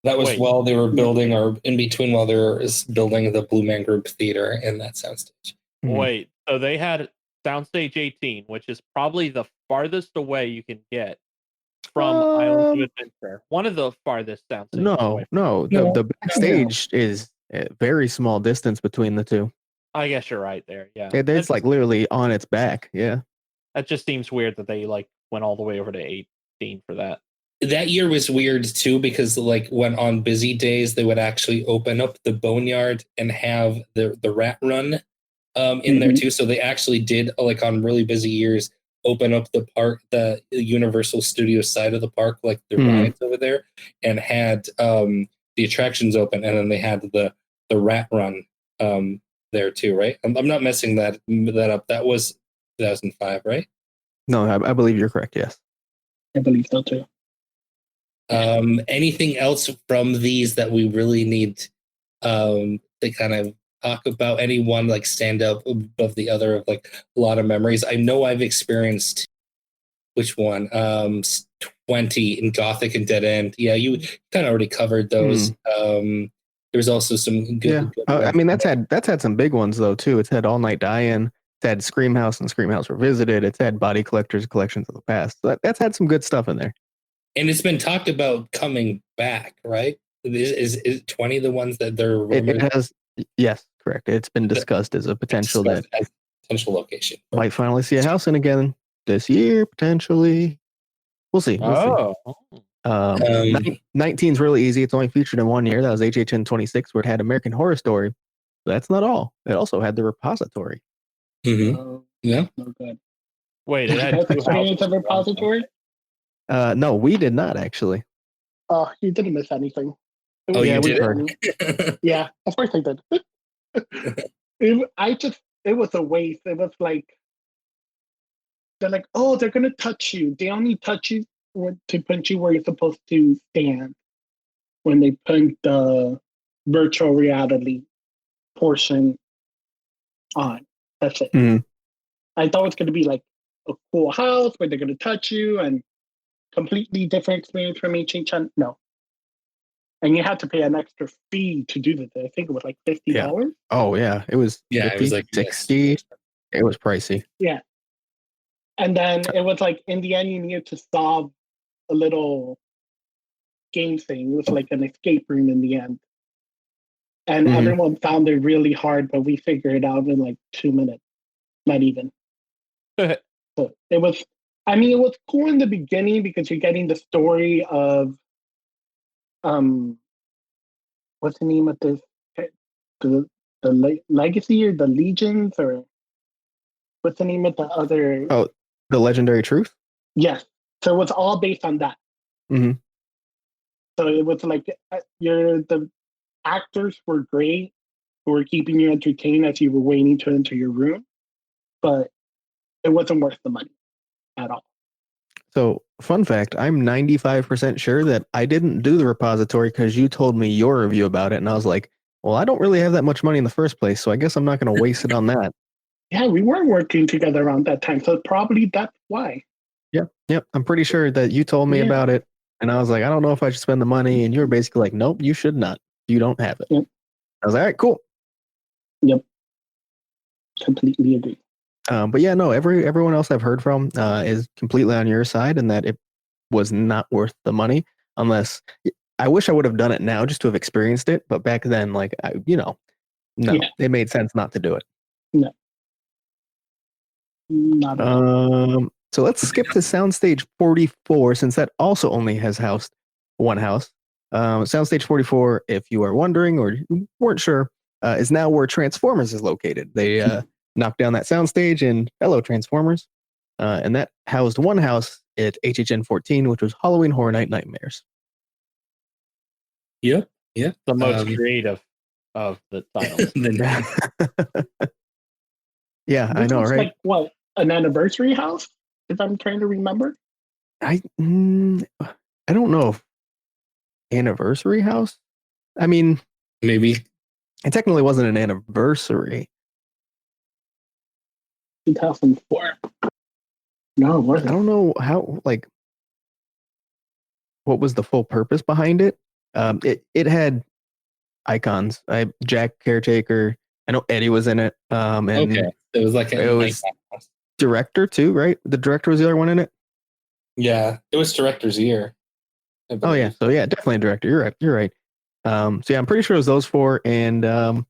Speaker 1: That was while they were building, or in between while they were building the Blue Man Group Theater in that soundstage.
Speaker 3: Wait, so they had Soundstage 18, which is probably the farthest away you can get from Islands of Adventure. One of the farthest soundstages.
Speaker 2: No. The backstage is a very small distance between the two.
Speaker 3: I guess you're right there. Yeah,
Speaker 2: it's like literally on its back. Yeah,
Speaker 3: that just seems weird that they like went all the way over to 18 for that.
Speaker 1: That year was weird too because like when on busy days they would actually open up the Boneyard and have the Rat Run in there too. So they actually did, like on really busy years, open up the park, the Universal Studios side of the park, like the rides over there, and had the attractions open, and then they had the Rat Run there too, right? I'm not messing that up. That was 2005, right?
Speaker 2: No, I believe you're correct. Yes,
Speaker 4: I believe so too.
Speaker 1: Anything else from these that we really need to kind of talk about? Anyone like stand up above the other of like a lot of memories? I know I've experienced which one? 20 in Gothic and Dead End. Yeah, you kind of already covered those. There's also some good.
Speaker 2: I mean, that's had some big ones though too. It's had All Night Die-In. It's had Scream House and Scream House Revisited. It's had Body Collectors Collections of the Past. That's had some good stuff in there.
Speaker 1: And it's been talked about coming back, right? Is 20 the ones that they're
Speaker 2: it has? Yes, correct. It's been discussed as a potential
Speaker 1: location.
Speaker 2: Might finally see a house in again this year, potentially. We'll see. 19 is really easy. It's only featured in 1 year. That was HHN 26, where it had American Horror Story. But that's not all. It also had The Repository.
Speaker 1: Yeah.
Speaker 4: No good.
Speaker 3: Wait, it had
Speaker 4: experience of Repository?
Speaker 2: No, we did not actually.
Speaker 4: Oh, you didn't miss anything.
Speaker 1: You did?
Speaker 4: Yeah, of course I did. It was a waste. It was like, they're like, oh, they're going to touch you. They only touch you to put you where you're supposed to stand when they put the virtual reality portion on. That's it. I thought it was going to be like a cool house where they're going to touch you and completely different experience from HHN. No. And you had to pay an extra fee to do that. I think it was like $50.
Speaker 2: Yeah. Oh, yeah. It was 50,
Speaker 1: it was like
Speaker 2: 60. It was pricey.
Speaker 4: Yeah. And then it was like, in the end, you needed to solve a little game thing. It was like an escape room in the end. And everyone found it really hard, but we figured it out in like 2 minutes. Not even. So it was cool in the beginning because you're getting the story of what's the name of this? The Legacy or the Legions, or what's the name of the other?
Speaker 2: Oh, The Legendary Truth?
Speaker 4: Yes. So it was all based on that. So it was like the actors were great, who were keeping you entertained as you were waiting to enter your room, but it wasn't worth the money at all.
Speaker 2: So, fun fact, I'm 95% sure that I didn't do The Repository because you told me your review about it, and I was like, well, I don't really have that much money in the first place, so I guess I'm not going to waste it on that.
Speaker 4: Yeah, we weren't working together around that time, so probably that's why.
Speaker 2: Yep. I'm pretty sure that you told me about it. And I was like, I don't know if I should spend the money. And you were basically like, nope, you should not. You don't have it.
Speaker 4: Yep.
Speaker 2: I was like, all right, cool.
Speaker 4: Yep. Completely agree.
Speaker 2: But yeah, no, everyone else I've heard from is completely on your side, and that it was not worth the money. Unless I wish I would have done it now just to have experienced it. But back then, like, no,
Speaker 4: Yeah.
Speaker 2: it made sense not to do it.
Speaker 4: No. Not at all.
Speaker 2: So let's skip to Soundstage 44, since that also only has housed one house. Soundstage 44, if you are wondering or weren't sure, is now where Transformers is located. They knocked down that soundstage, and hello, Transformers. And that housed one house at HHN 14, which was Halloween Horror Night Nightmares.
Speaker 1: Yep. Yeah.
Speaker 3: The most creative of the titles.
Speaker 2: Yeah, I know, right?
Speaker 4: Like what? An anniversary house? If I'm trying to remember.
Speaker 2: I don't know if anniversary house. I mean,
Speaker 1: maybe
Speaker 2: it technically wasn't an anniversary.
Speaker 4: 2004. No, it wasn't.
Speaker 2: I don't know how. Like, what was the full purpose behind it? It had icons. Jack Caretaker. I know Eddie was in it. And
Speaker 1: okay, it was like
Speaker 2: it was director too, right? The director was the other one in it.
Speaker 1: Yeah, it was director's year.
Speaker 2: Oh yeah, so yeah, definitely a director. You're right. You're right. So yeah, I'm pretty sure it was those four, and I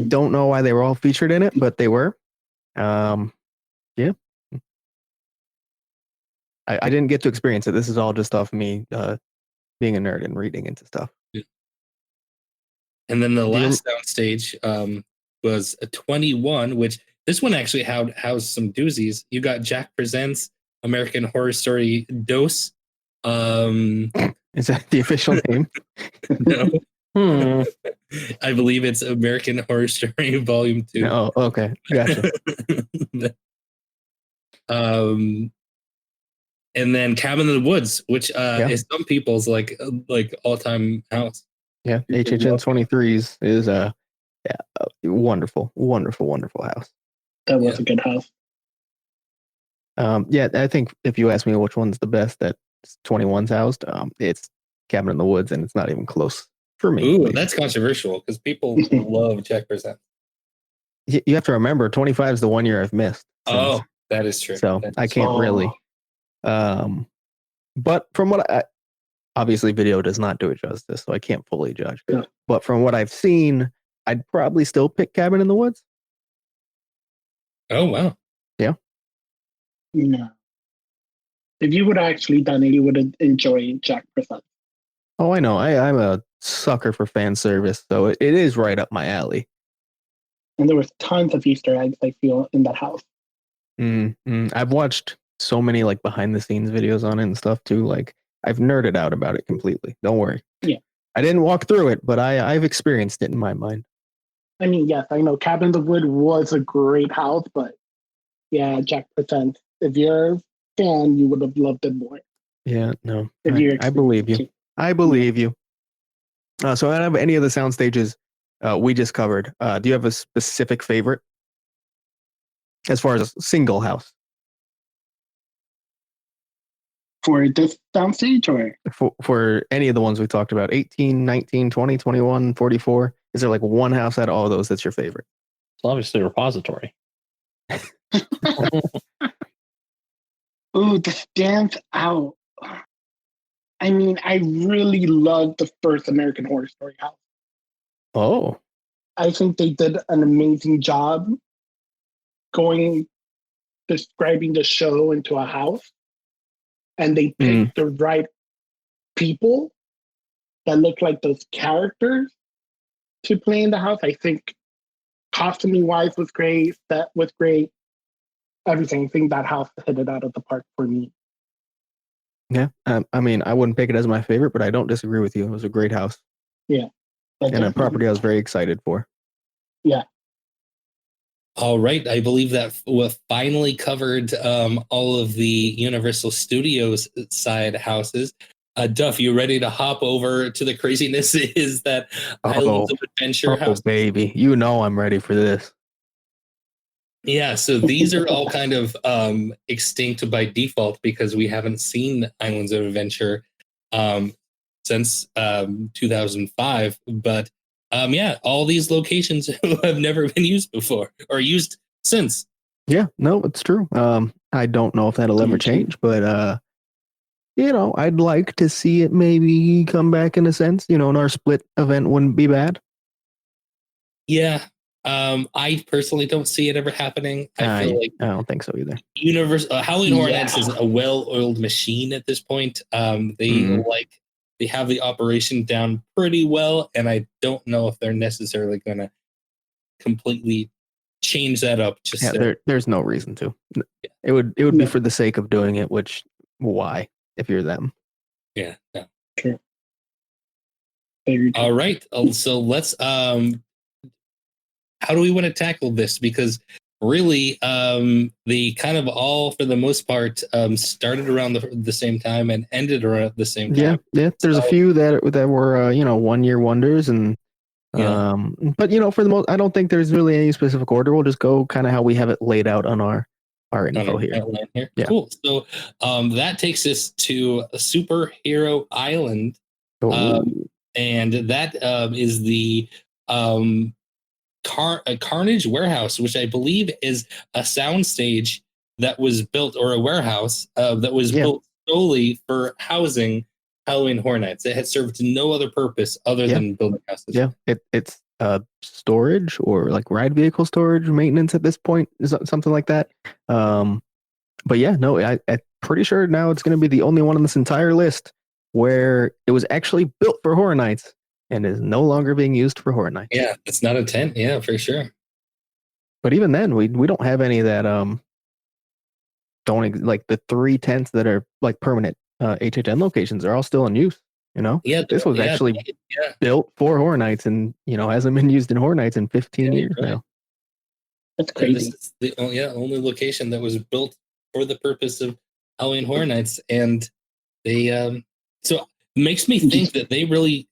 Speaker 2: don't know why they were all featured in it, but they were. Yeah. I didn't get to experience it. This is all just off me being a nerd and reading into stuff.
Speaker 1: Yeah. And then the last soundstage was a 21, which this one actually housed some doozies. You got Jack Presents, American Horror Story Dose.
Speaker 2: Is that the official name?
Speaker 1: No. I believe it's American Horror Story Volume 2.
Speaker 2: Oh, okay. Gotcha.
Speaker 1: And then Cabin in the Woods, which is some people's like all-time house.
Speaker 2: Yeah, HHN 23s is a wonderful, wonderful, wonderful house.
Speaker 4: That was a good house.
Speaker 2: Yeah, I think if you ask me which one's the best that 21's housed, it's Cabin in the Woods, and it's not even close for me.
Speaker 1: Ooh, that's controversial because people love Jack Present.
Speaker 2: You have to remember, 25 is the 1 year I've missed.
Speaker 1: Oh, that is true.
Speaker 2: So I can't really. But from what obviously video does not do it justice, so I can't fully judge.
Speaker 4: Yeah.
Speaker 2: But from what I've seen, I'd probably still pick Cabin in the Woods.
Speaker 1: Oh, wow.
Speaker 2: Yeah.
Speaker 4: No. If you would have actually done it, you would have enjoyed Jack Present.
Speaker 2: Oh, I know. I'm a sucker for fan service, so it is right up my alley.
Speaker 4: And there was tons of Easter eggs, I feel, in that house.
Speaker 2: I've watched so many like behind the scenes videos on it and stuff too. Like I've nerded out about it completely. Don't worry.
Speaker 4: Yeah.
Speaker 2: I didn't walk through it, but I've experienced it in my mind.
Speaker 4: I mean, yes, I know Cabin in the Wood was a great house, but yeah, Jack Present. If you're a fan, you would have loved it more.
Speaker 2: Yeah, no.
Speaker 4: I
Speaker 2: believe you. I believe you. So out of any of the sound stages we just covered, do you have a specific favorite as far as a single house?
Speaker 4: For this soundstage or?
Speaker 2: For any of the ones we talked about, 18, 19, 20, 21, 44. Is there like one house out of all of those that's your favorite?
Speaker 3: It's obviously a repository.
Speaker 4: Ooh, this stands out. I mean, I really love the first American Horror Story house.
Speaker 2: Oh.
Speaker 4: I think they did an amazing job describing the show into a house. And they picked the right people that look like those characters to play in the house. I think costuming wise was great. That was great. Everything. I think that house hit it out of the park for me.
Speaker 2: Yeah. I mean, I wouldn't pick it as my favorite, but I don't disagree with you. It was a great house.
Speaker 4: Yeah.
Speaker 2: And a property I was very excited for.
Speaker 4: Yeah.
Speaker 1: All right. I believe that we've finally covered all of the Universal Studios side houses. Duff, you ready to hop over to the craziness is that Islands of Adventure house?
Speaker 2: Baby. You know I'm ready for this.
Speaker 1: Yeah, so these are all kind of extinct by default because we haven't seen Islands of Adventure since 2005. But yeah, all these locations have never been used before or used since.
Speaker 2: Yeah, no, it's true. I don't know if that'll ever change, but I'd like to see it maybe come back in a sense. And our split event wouldn't be bad.
Speaker 1: Yeah. I personally don't see it ever happening. I feel like
Speaker 2: I don't think so either.
Speaker 1: Howling Hornets is a well-oiled machine at this point. They have the operation down pretty well, and I don't know if they're necessarily going to completely change that up.
Speaker 2: There's no reason to. Yeah. It would be for the sake of doing it, which why if you're them?
Speaker 1: Yeah. No.
Speaker 4: Sure.
Speaker 1: All right. So let's how do we want to tackle this? Because really, they kind of all, for the most part, started around the same time and ended around the same time.
Speaker 2: Yeah. There's a few that were 1 year wonders, and but for the most, I don't think there's really any specific order. We'll just go kind of how we have it laid out on our info here.
Speaker 1: Yeah. Cool. So that takes us to Superhero Island, and that is the Carnage Warehouse, which I believe is a soundstage that was built, or a warehouse that was built solely for housing Halloween Hornets. It had served no other purpose other than building houses.
Speaker 2: Yeah, it's storage or like ride vehicle storage, maintenance at this point, something like that. But yeah, no, I'm pretty sure now it's going to be the only one on this entire list where it was actually built for Horror Nights and is no longer being used for Horror Nights.
Speaker 1: Yeah, it's not a tent. Yeah, for sure.
Speaker 2: But even then, we don't have any that don't like the 3 tents that are like permanent HHN locations are all still in use.
Speaker 1: Yeah,
Speaker 2: this was actually built for Horror Nights, and hasn't been used in Horror Nights in 15 years now.
Speaker 4: That's crazy.
Speaker 1: This is the only location that was built for the purpose of Halloween Horror Nights, and they so it makes me think that they really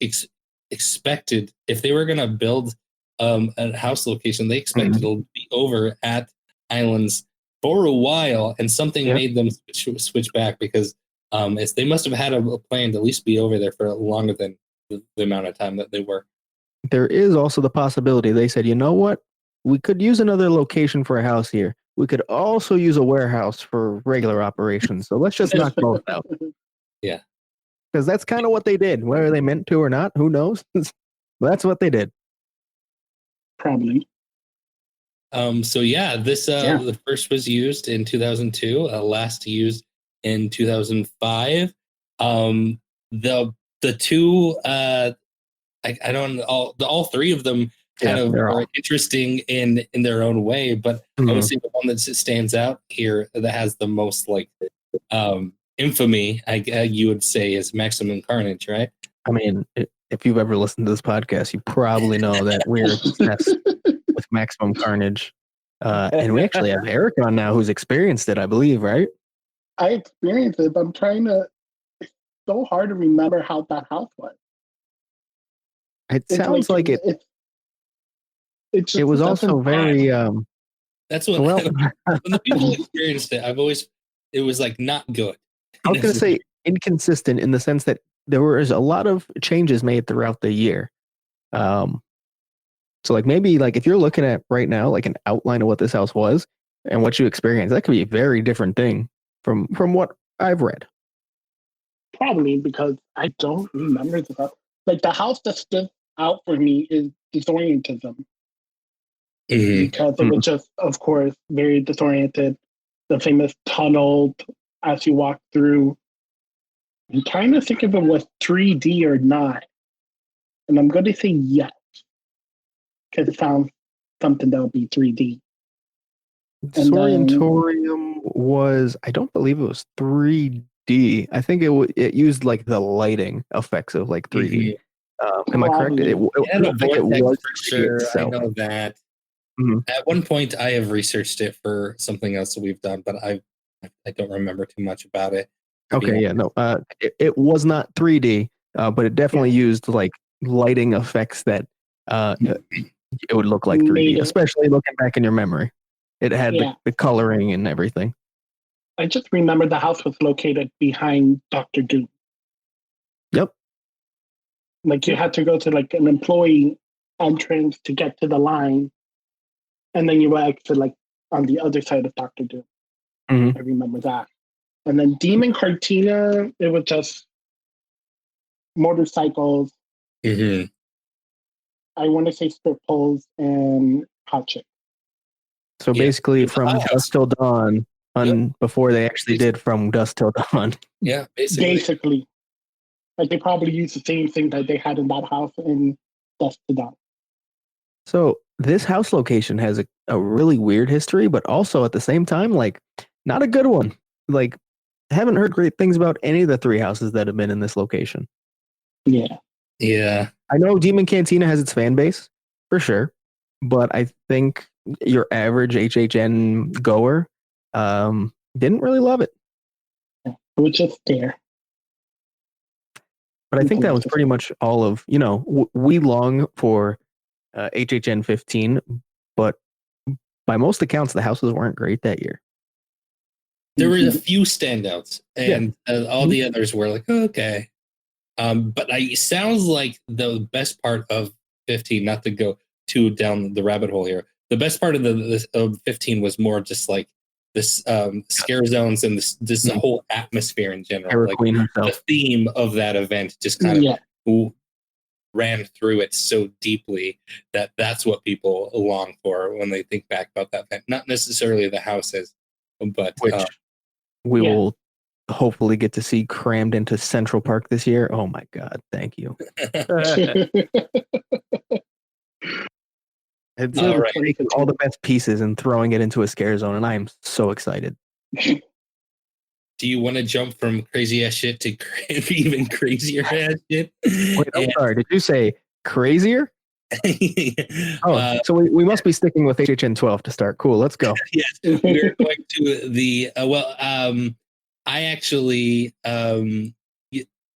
Speaker 1: expected, if they were going to build a house location, they expected it'll be over at Islands for a while, and something made them switch back, because they must have had a plan to at least be over there for longer than the amount of time that they were.
Speaker 2: There is also the possibility they said, you know what, we could use another location for a house here. We could also use a warehouse for regular operations. So let's just knock both out.
Speaker 1: Yeah.
Speaker 2: Because that's kind of what they did. Whether they meant to or not, who knows? But that's what they did.
Speaker 4: Probably.
Speaker 1: So yeah, this the first was used in 2002, last used in 2005. The two I don't all 3 of them kind of are interesting in their own way, but I would say the one that stands out here that has the most like infamy, you would say, is Maximum Carnage, right?
Speaker 2: I mean, if you've ever listened to this podcast, you probably know that we're obsessed with Maximum Carnage. And we actually have Erick on now, who's experienced it, I believe, right?
Speaker 4: I experienced it, but I'm trying to. It's so hard to remember how that house was.
Speaker 2: It sounds like it. It was also very.
Speaker 1: That's what. When the people experienced it, it was like not good.
Speaker 2: I was going to say inconsistent in the sense that there was a lot of changes made throughout the year. So like maybe like if you're looking at right now like an outline of what this house was and what you experienced, that could be a very different thing from what I've read.
Speaker 4: Probably because I don't remember the house. Like the house that stood out for me is disorientism. Because it was just, of course, very disoriented. The famous tunnel as you walk through. I'm trying to think if it was 3D or not. And I'm going to say yes. Because it found something that would be 3D.
Speaker 2: Disorientorium was, I don't believe it was 3D. I think it used like the lighting effects of like 3D. Am I correct? I don't think it was
Speaker 1: for sure. I know that. At one point, I have researched it for something else that we've done, but I don't remember too much about it.
Speaker 2: Okay, yeah, no, it was not 3D, but it definitely used like lighting effects that it would look like 3D, especially looking back in your memory. It had the coloring and everything.
Speaker 4: I just remember the house was located behind Dr. Doom.
Speaker 2: Yep.
Speaker 4: Like you had to go to like an employee entrance to get to the line, and then you were exit like on the other side of Dr. Doom.
Speaker 2: Mm-hmm.
Speaker 4: I remember that. And then Demon Cartina, it was just motorcycles.
Speaker 1: Mm-hmm.
Speaker 4: I want to say strip poles and hot chick.
Speaker 2: So basically, from dusk till dawn, before they actually did from dusk till dawn.
Speaker 1: Yeah, basically.
Speaker 4: Like they probably used the same thing that they had in that house in dusk to dawn.
Speaker 2: So this house location has a really weird history, but also at the same time, like not a good one. Like, haven't heard great things about any of the 3 houses that have been in this location.
Speaker 4: Yeah.
Speaker 1: Yeah.
Speaker 2: I know Demon Cantina has its fan base, for sure. But I think your average HHN goer didn't really love it.
Speaker 4: It was just there.
Speaker 2: But I think that was pretty much all of, we long for HHN 15, but by most accounts, the houses weren't great that year.
Speaker 1: There were a few standouts, and all the others were like, okay. But it sounds like the best part of 15, not to go too down the rabbit hole here, the best part of 15 was more just like this scare zones and this whole atmosphere in general.
Speaker 2: Erick
Speaker 1: like
Speaker 2: Queen herself.
Speaker 1: The theme of that event just kind of ran through it so deeply that's what people long for when they think back about that event. Not necessarily the houses, but
Speaker 2: which we will hopefully get to see crammed into Central Park this year. Oh my God, thank you. It's taking all the best pieces and throwing it into a scare zone, and I am so excited.
Speaker 1: Do you want to jump from crazy ass shit to even crazier ass shit?
Speaker 2: Wait, I'm sorry. Did you say crazier? So we must be sticking with HHN 12 to start. Cool, let's go.
Speaker 1: Yes, we're going to the I actually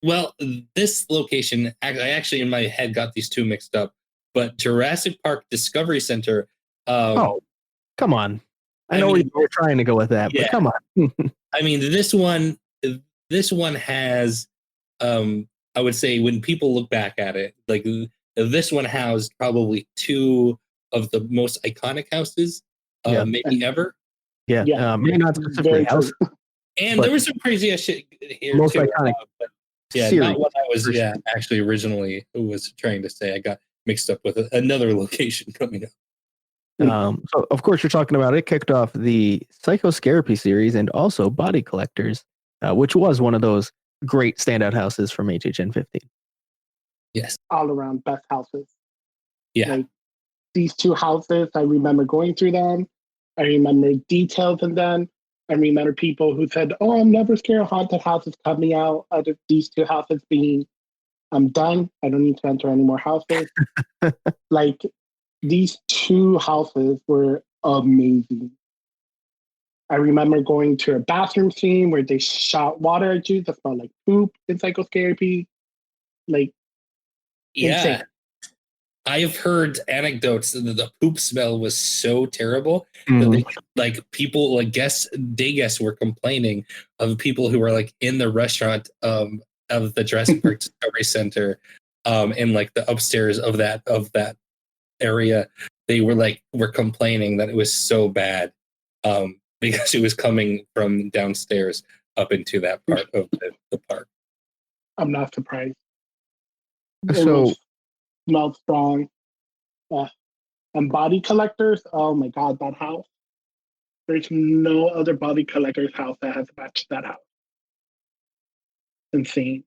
Speaker 1: this location, I actually in my head got these two mixed up, but Jurassic Park Discovery Center.
Speaker 2: Come on. I know we're trying to go with that, but come on.
Speaker 1: I mean, this one has, I would say when people look back at it, like this one housed probably 2 of the most iconic houses, maybe ever.
Speaker 2: Maybe not specifically house.
Speaker 1: And there was some crazy ass shit here
Speaker 2: most
Speaker 1: too.
Speaker 2: Iconic.
Speaker 1: Not what I was actually originally was trying to say. I got mixed up with another location coming up.
Speaker 2: So of course you're talking about it kicked off the Psychoscarapy series and also Body Collectors, which was one of those great standout houses from HHN 15.
Speaker 1: Yes.
Speaker 4: All around best houses.
Speaker 1: Yeah.
Speaker 4: Like, these 2 houses, I remember going through them. I remember details in them. I remember people who said, "Oh, I'm never scared of haunted houses," coming out of these 2 houses being, "I'm done. I don't need to enter any more houses." Like, these 2 houses were amazing. I remember going to a bathroom scene where they shot water at you that smelled like poop in Psychoscarapy. Like, insane.
Speaker 1: I've heard anecdotes that the poop smell was so terrible that people, like day guests were complaining of people who were like in the restaurant of the Jurassic Park Discovery Center, in like the upstairs of that area. They were complaining that it was so bad, because it was coming from downstairs up into that part of the park.
Speaker 4: I'm not surprised.
Speaker 2: So
Speaker 4: smelled strong. And Body Collectors, oh my God, that house. There's no other Body Collectors house that has matched that house. Insane,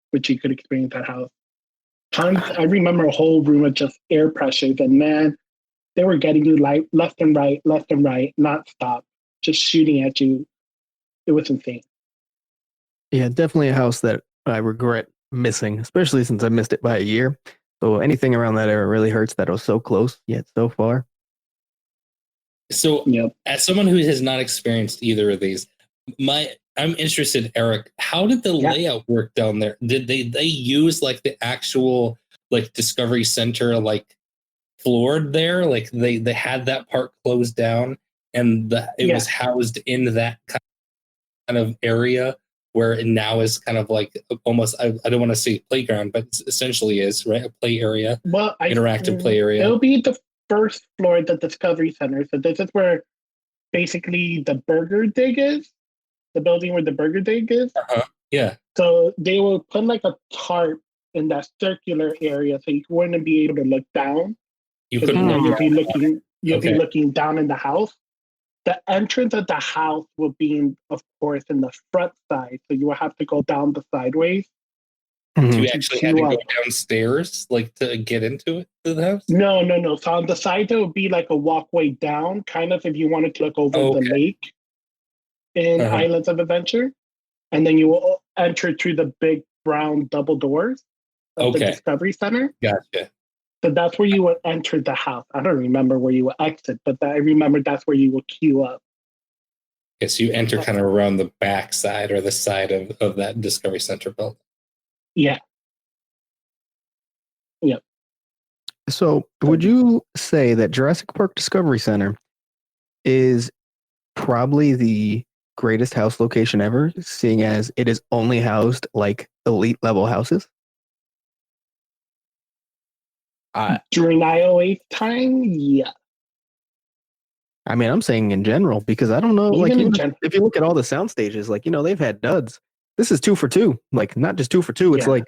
Speaker 4: which you could experience that house. I remember a whole room of just air pressures, and man, they were getting you left and right, not stop, just shooting at you. It was insane.
Speaker 2: Yeah, definitely a house that I regret missing, especially since I missed it by a year. So anything around that era really hurts that it was so close yet so far.
Speaker 1: So as someone who has not experienced either of these, I'm interested, Erick, how did the layout work down there? Did they use like the actual like Discovery Center like floored there? Like they had that part closed down and it was housed in that kind of area where it now is kind of like almost, I don't want to say playground, but it essentially is, right? A play area, interactive play area.
Speaker 4: It'll be the first floor at the Discovery Center. So this is where basically the Burger Dig is, the building where the Burger Dig is.
Speaker 1: Yeah.
Speaker 4: So they will put like a tarp in that circular area so you wouldn't be able to look down.
Speaker 1: You couldn't
Speaker 4: you'll be looking down in the house. The entrance of the house will be, of course, in the front side. So you will have to go down the sideways.
Speaker 1: You actually had to go downstairs, like, to get into the house?
Speaker 4: No. So on the side, there will be like a walkway down, kind of if you wanted to look over the lake in Islands of Adventure. And then you will enter through the big brown double doors of the Discovery Center.
Speaker 1: Gotcha.
Speaker 4: So that's where you would enter the house. I don't remember where you would exit, but I remember that's where you would queue up.
Speaker 1: Yes, you enter kind of around the back side or the side of that Discovery Center building.
Speaker 4: Yeah. Yep.
Speaker 2: So would you say that Jurassic Park Discovery Center is probably the greatest house location ever, seeing as it is only housed like elite level houses?
Speaker 4: During IOA time, yeah.
Speaker 2: I mean, I'm saying in general because I don't know. If you look at all the sound stages, like, they've had duds. This is 2 for 2. Like, not just 2 for 2. It's like,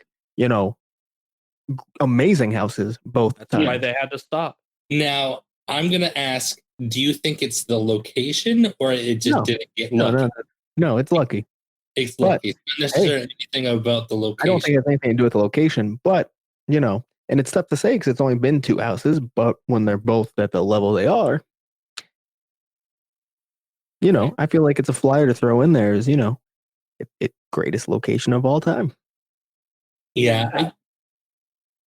Speaker 2: amazing houses both times.
Speaker 3: That's why they had to stop.
Speaker 1: Now, I'm gonna ask: do you think it's the location, or it just didn't get lucky?
Speaker 2: No, it's lucky.
Speaker 1: It's lucky. It's not necessarily anything about the location.
Speaker 2: I don't think it has anything to do with the location, but and it's tough to say because it's only been 2 houses. But when they're both at the level they are, I feel like it's a flyer to throw in there. Is it greatest location of all time?
Speaker 1: Yeah,
Speaker 4: I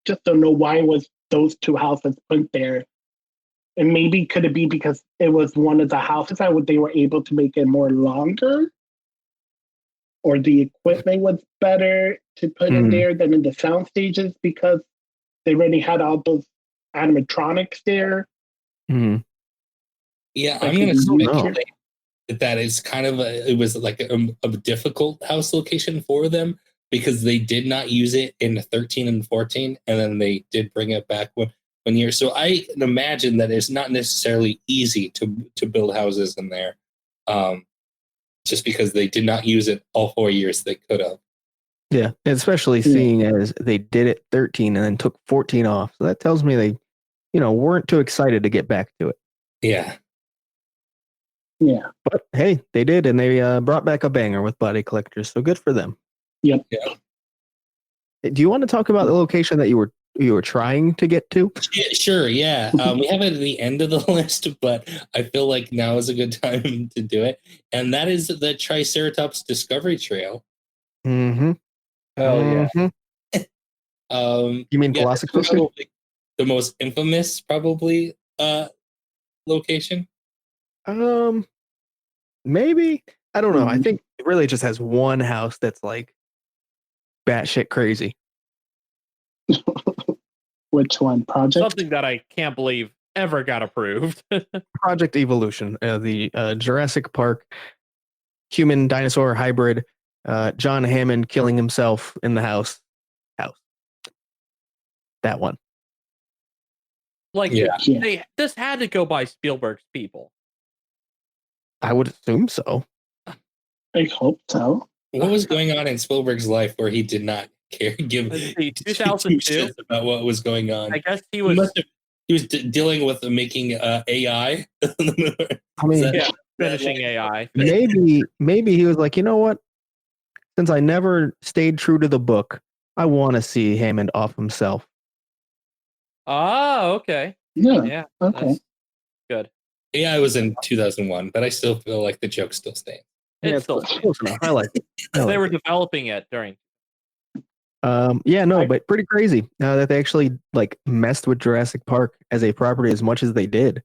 Speaker 4: just don't know why was those 2 houses put there. And maybe could it be because it was one of the houses they were able to make it more longer? Or the equipment was better to put in there than in the sound stages because they already had all those animatronics there?
Speaker 1: Yeah, I'm going to speculate that it's kind of it was like a difficult house location for them because they did not use it in 13 and 14, and then they did bring it back one year. So I can imagine that it's not necessarily easy to build houses in there, just because they did not use it all 4 years they could have.
Speaker 2: Yeah, especially seeing as they did it 13 and then took 14 off. So that tells me they, weren't too excited to get back to it.
Speaker 1: Yeah.
Speaker 2: Yeah. But hey, they did, and they brought back a banger with Body Collectors. So good for them.
Speaker 4: Yep.
Speaker 1: Yeah.
Speaker 2: Do you want to talk about the location that you were trying to get to?
Speaker 1: Yeah, sure. Yeah. We have it at the end of the list, but I feel like now is a good time to do it. And that is the Triceratops Discovery Trail.
Speaker 2: Mm-hmm.
Speaker 3: Hell yeah.
Speaker 2: You mean Velocicoaster?
Speaker 1: The most infamous, probably, location.
Speaker 2: Maybe. I don't know. I think it really just has one house that's like batshit crazy.
Speaker 4: Which one? Project?
Speaker 3: Something that I can't believe ever got approved.
Speaker 2: Project Evolution, the Jurassic Park human dinosaur hybrid. John Hammond killing himself in the house. That one.
Speaker 3: Like, this had to go by Spielberg's people.
Speaker 2: I would assume so.
Speaker 4: I hope so.
Speaker 1: What was going on in Spielberg's life where he did not give
Speaker 3: 2002
Speaker 1: about what was going on?
Speaker 3: I guess he was
Speaker 1: dealing with making AI.
Speaker 2: I mean,
Speaker 3: finishing AI.
Speaker 2: Maybe he was like, you know what? Since I never stayed true to the book, I want to see Hammond off himself.
Speaker 3: Oh, okay.
Speaker 4: Yeah. Okay.
Speaker 3: That's good.
Speaker 1: Yeah, it was in 2001, but I still feel like the joke still stands.
Speaker 3: It's still
Speaker 2: close enough. I like it.
Speaker 3: They were developing it during.
Speaker 2: But pretty crazy that they actually like messed with Jurassic Park as a property as much as they did.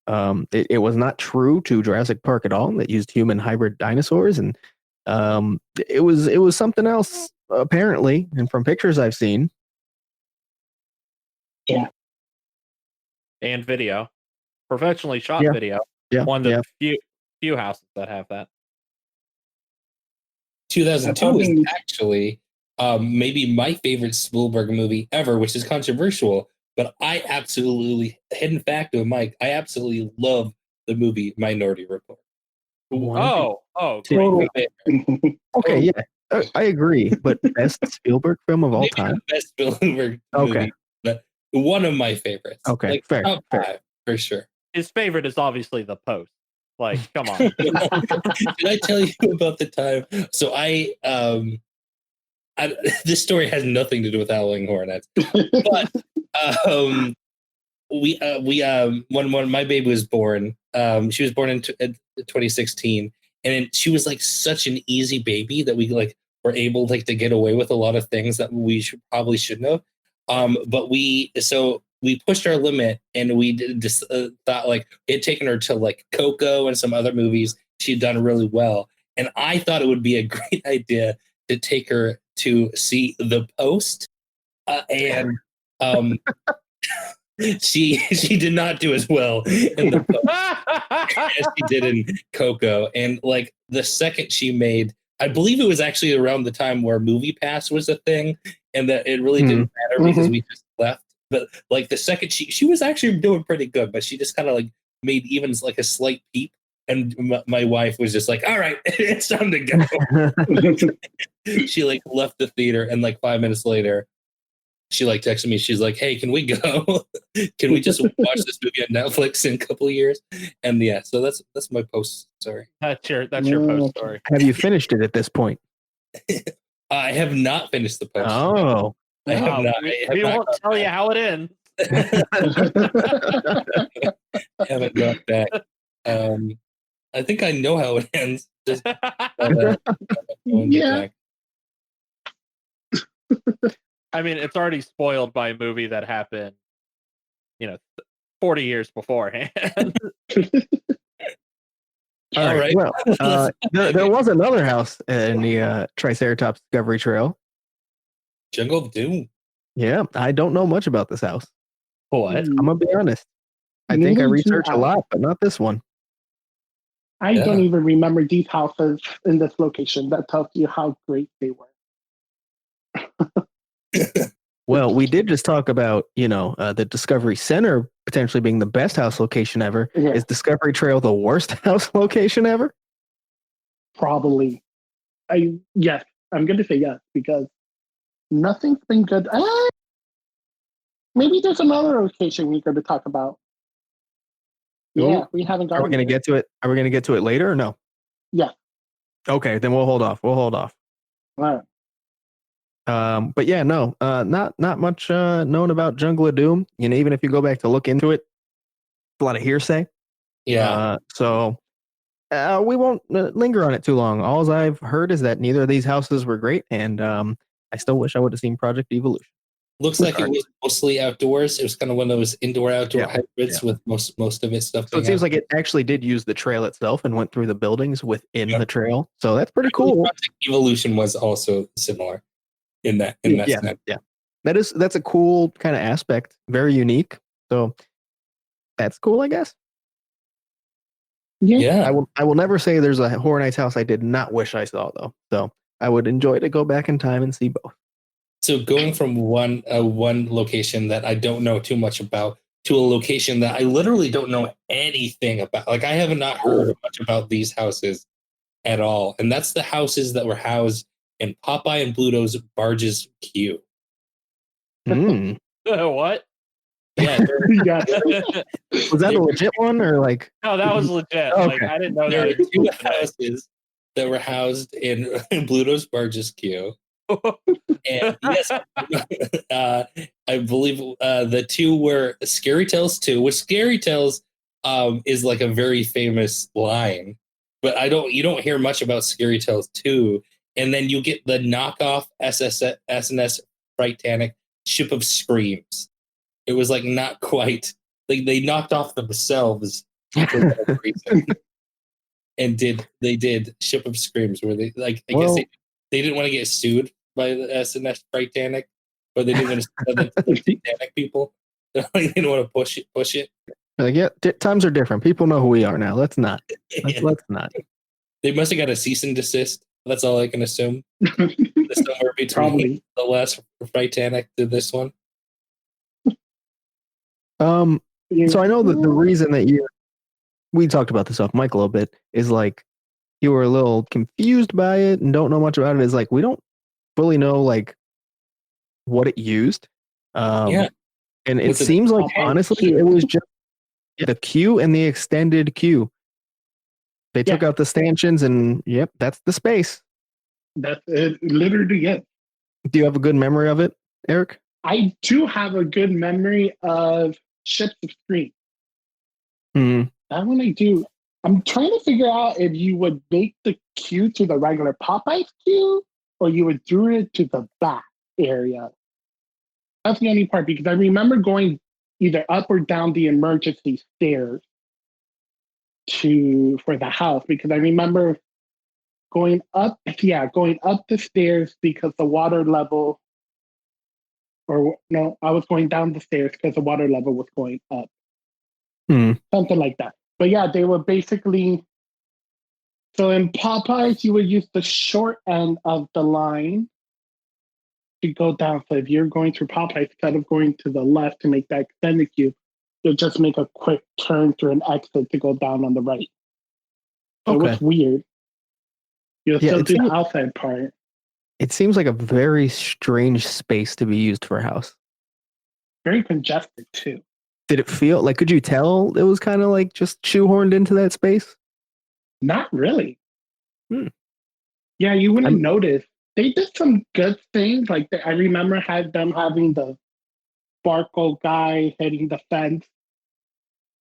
Speaker 2: It was not true to Jurassic Park at all. It used human hybrid dinosaurs, and it was something else apparently, and from pictures I've seen.
Speaker 4: Yeah.
Speaker 3: And video, professionally shot video.
Speaker 2: Yeah,
Speaker 3: One of the few houses that have that.
Speaker 1: 2002 is actually maybe my favorite Spielberg movie ever, which is controversial, but I absolutely, hidden fact of Mike, I absolutely love the movie Minority Report.
Speaker 3: Great.
Speaker 2: Okay, yeah, I agree. But best Spielberg film of all time?
Speaker 1: Best Spielberg movie, but one of my favorites.
Speaker 2: Okay,
Speaker 1: like,
Speaker 2: fair,
Speaker 1: top five, for sure.
Speaker 3: His favorite is obviously The Post. Like, come on.
Speaker 1: Did I tell you about the time? So this story has nothing to do with Howling Hornets, but when my baby was born, she was born in 2016, and she was like such an easy baby that we like were able like to get away with a lot of things that we probably shouldn't have. But we pushed our limit, and we just thought like it had taken her to like Coco and some other movies. She'd done really well, and I thought it would be a great idea to take her to see The Post, and she did not do as well in The Post as she did in Coco. And like the second she made, I believe it was actually around the time where Movie Pass was a thing, and that it really didn't matter because we just left. But like the second she was actually doing pretty good, but she just kind of like made even like a slight peep. And my wife was just like, all right, it's time to go. She like left the theater, and like 5 minutes later, she like texted me. She's like, hey, can we go? Can we just watch this movie on Netflix in a couple of years? And yeah, so that's my Post story.
Speaker 3: That's your Post story.
Speaker 2: Have you finished it at this point?
Speaker 1: I have not finished The Post.
Speaker 2: Oh.
Speaker 1: I have not.
Speaker 3: We won't tell you how it ends.
Speaker 1: I haven't got back. I think I know how it ends. Just,
Speaker 4: yeah.
Speaker 3: I mean, it's already spoiled by a movie that happened, 40 years beforehand.
Speaker 2: All right. Well, there was another house in the Triceratops Discovery Trail.
Speaker 1: Jungle of Doom.
Speaker 2: Yeah, I don't know much about this house.
Speaker 3: What?
Speaker 2: I'm gonna be honest. I think I researched a lot, but not this one.
Speaker 4: I don't even remember these houses in this location. That tells you how great they were.
Speaker 2: Well, we did just talk about, the Discovery Center potentially being the best house location ever. Yeah. Is Discovery Trail the worst house location ever?
Speaker 4: Probably. Yes, I'm going to say yes, because nothing's been good. Maybe there's another location we're going to talk about. Yeah, we haven't got.
Speaker 2: Are we going to get to it? Are we going to get to it later or no?
Speaker 4: Yeah.
Speaker 2: Okay, then we'll hold off.
Speaker 4: All right.
Speaker 2: But yeah, no, not much known about Jungle of Doom. Even if you go back to look into it, a lot of hearsay.
Speaker 1: Yeah.
Speaker 2: So we won't linger on it too long. All I've heard is that neither of these houses were great, and I still wish I would have seen Project Evolution.
Speaker 1: Looks like it was mostly outdoors. It was kind of one of those indoor-outdoor hybrids with most of its stuff.
Speaker 2: So it seems like it actually did use the trail itself and went through the buildings within the trail. So that's pretty cool.
Speaker 1: Project Evolution was also similar in that sense.
Speaker 2: Yeah. That's a cool kind of aspect. Very unique. So that's cool, I guess.
Speaker 1: Yeah.
Speaker 2: I will never say there's a Horror Nights house I did not wish I saw though. So I would enjoy to go back in time and see both.
Speaker 1: So going from one location that I don't know too much about to a location that I literally don't know anything about. Like I have not heard much about these houses at all. And that's the houses that were housed in Popeye and Bluto's Barge's Queue.
Speaker 3: What?
Speaker 1: Yeah.
Speaker 2: Was that a legit one or like?
Speaker 3: No, that was legit.
Speaker 2: Okay.
Speaker 3: Like I didn't know
Speaker 1: there
Speaker 3: that.
Speaker 1: There were two houses that were housed in Bluto's Barge's Queue. And yes, I believe the two were Scary Tales 2, which Scary Tales is like a very famous line, but you don't hear much about Scary Tales 2. And then you get the knockoff SNS Titanic Ship of Screams. It was like not quite like they knocked off themselves for whatever reason. And they did Ship of Screams where they like I guess they didn't want to get sued by the SNS Titanic, but they didn't want to sue the Titanic people. They didn't want to push it.
Speaker 2: Like, yeah, times are different. People know who we are now. Let's not. Let's not.
Speaker 1: They must have got a cease and desist. That's all I can assume. Somewhere between
Speaker 4: Probably.
Speaker 1: the last Titanic to this one.
Speaker 2: So I know that the reason that we talked about this off mic a little bit is like you were a little confused by it and don't know much about it. Is like we don't fully know like what it used.
Speaker 1: Yeah.
Speaker 2: And it
Speaker 1: Was it
Speaker 2: seems like
Speaker 4: Popeye
Speaker 2: honestly
Speaker 4: queue?
Speaker 2: it was just the queue and the extended queue. They took out the stanchions and yep, that's the space.
Speaker 4: That's it. Literally it.
Speaker 2: Do you have a good memory of it, Eric?
Speaker 4: I do have a good memory of Ships of Screen.
Speaker 2: Hmm.
Speaker 4: That one I do. I'm trying to figure out if you would make the queue to the regular Popeyes queue or you would do it to the back area. That's the only part because I remember going either up or down the emergency stairs for the house because I remember going up the stairs because the water level or no, I was going down the stairs because the water level was going up. Something like that. But yeah, they were basically so in Popeyes you would use the short end of the line to go down. So if you're going through Popeyes, instead of going to the left to make that extended queue, you'll just make a quick turn through an exit to go down on the right. So it was weird. You'll still do the outside part.
Speaker 2: It seems like a very strange space to be used for a house.
Speaker 4: Very congested too.
Speaker 2: Did it feel like, could you tell it was kind of like just shoehorned into that space?
Speaker 4: Not really. Yeah, you wouldn't notice. They did some good things. Like I remember had them having the sparkle guy hitting the fence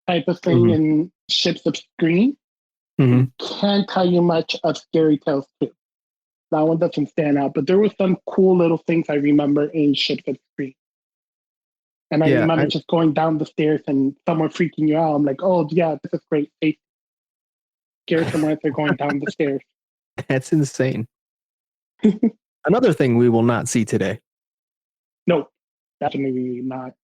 Speaker 4: type of thing in Ships of Screen. Can't tell you much of Scary Tales 2. That one doesn't stand out, but there were some cool little things I remember in Ships of Screen. And I remember just going down the stairs and someone freaking you out. I'm like, oh yeah, this is great. Scare someone as they're going down the stairs.
Speaker 2: That's insane. Another thing we will not see today.
Speaker 4: No, definitely not.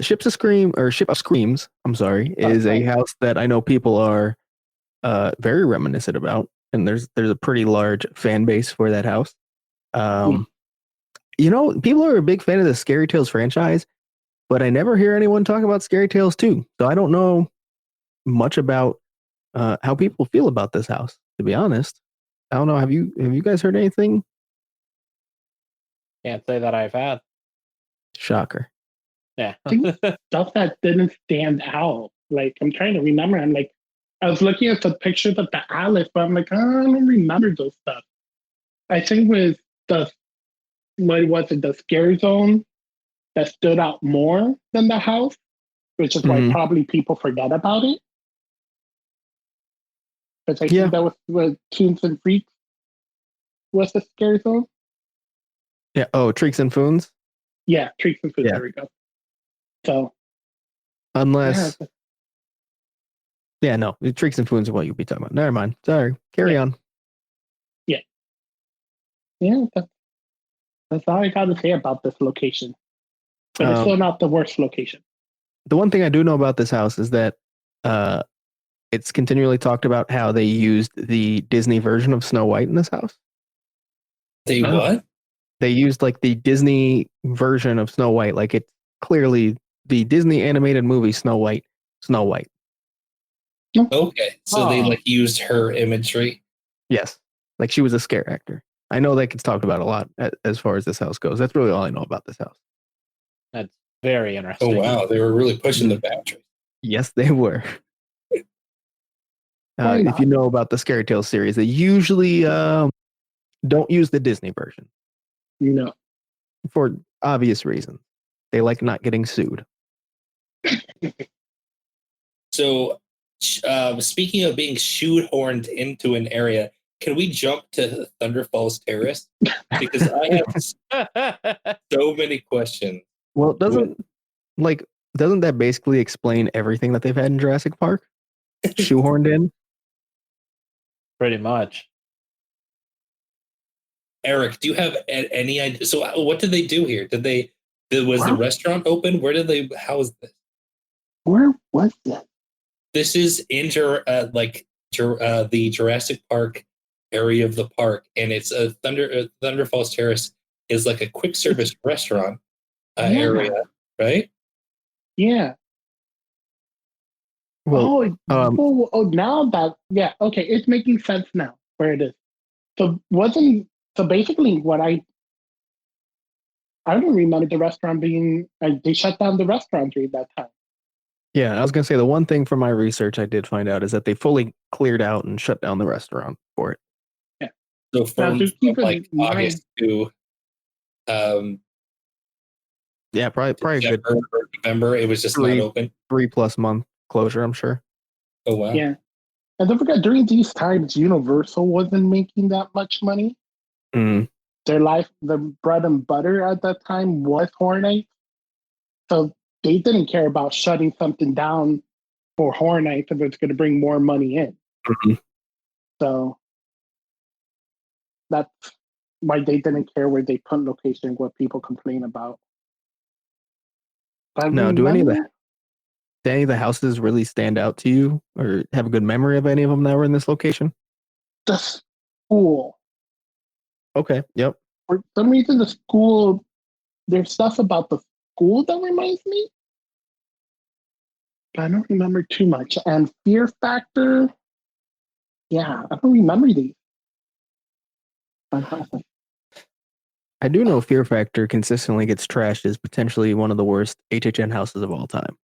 Speaker 2: Ship of Screams, I'm sorry, is a house that I know people are very reminiscent about, and there's a pretty large fan base for that house. You know, people are a big fan of the Scary Tales franchise, but I never hear anyone talk about Scary Tales 2. So I don't know much about how people feel about this house, to be honest. I don't know. Have you guys heard anything?
Speaker 3: Can't say that I've had.
Speaker 2: Shocker.
Speaker 3: Yeah.
Speaker 4: Stuff that didn't stand out. Like I'm trying to remember. I'm like, I was looking at the pictures of the Alice, but I'm like, I don't remember those stuff. I think with the Scare Zone that stood out more than the house, which is why probably people forget about it. Because I think that was with Tunes and Freaks was the Scare Zone.
Speaker 2: Yeah. Oh, Treeks and Foons?
Speaker 4: Yeah, Treeks and Foons. Yeah. There we go. So.
Speaker 2: Unless. Yeah, no. Treeks and Foons are what you'll be talking about. Never mind. Sorry. Carry on.
Speaker 4: Yeah. Yeah, that's all I got to say about this location. But it's still not the worst location.
Speaker 2: The one thing I do know about this house is that it's continually talked about how they used the Disney version of Snow White in this house.
Speaker 1: They what?
Speaker 2: They used like the Disney version of Snow White. Like it's clearly the Disney animated movie Snow White.
Speaker 1: Okay. So they like used her imagery.
Speaker 2: Yes. Like she was a scare actor. I know that gets talked about a lot as far as this house goes. That's really all I know about this house.
Speaker 3: That's very interesting.
Speaker 1: Oh, wow. They were really pushing the boundaries.
Speaker 2: Yes, they were. If you know about the Scary Tales series, they usually don't use the Disney version.
Speaker 4: No.
Speaker 2: For obvious reasons. They like not getting sued.
Speaker 1: So, speaking of being shoehorned into an area, can we jump to Thunder Falls Terrace? Because I have so many questions.
Speaker 2: Well, doesn't that basically explain everything that they've had in Jurassic Park? Shoehorned in?
Speaker 3: Pretty much.
Speaker 1: Eric, do you have any idea? So what did they do here? Was the restaurant open? Where did they house this?
Speaker 4: Where was that?
Speaker 1: This is in the Jurassic Park area of the park, and it's a Thunder Falls Terrace is like a quick service restaurant area, right?
Speaker 4: Yeah.
Speaker 2: Well,
Speaker 4: Now that okay, it's making sense now where it is. So basically what I don't remember the restaurant being they shut down the restaurant during that time.
Speaker 2: yeah, I was gonna say the one thing from my research I did find out is that they fully cleared out and shut down the restaurant for it.
Speaker 4: Yeah.
Speaker 1: So from like August to
Speaker 2: yeah, probably a good
Speaker 1: November, it was just not open.
Speaker 2: 3+ month closure, I'm sure.
Speaker 1: Oh wow.
Speaker 4: Yeah. And don't forget, during these times, Universal wasn't making that much money.
Speaker 2: Mm.
Speaker 4: The bread and butter at that time was Horror Nights. So they didn't care about shutting something down for Horror Nights if it's going to bring more money in.
Speaker 2: Mm-hmm.
Speaker 4: So that's why they didn't care where they put location, what people complain about.
Speaker 2: Now, do any of the houses really stand out to you or have a good memory of any of them that were in this location?
Speaker 4: The school.
Speaker 2: Okay, yep.
Speaker 4: For some reason, the school, there's stuff about the school that reminds me. But I don't remember too much. And Fear Factor, yeah, I don't remember these.
Speaker 2: I do know Fear Factor consistently gets trashed as potentially one of the worst HHN houses of all time.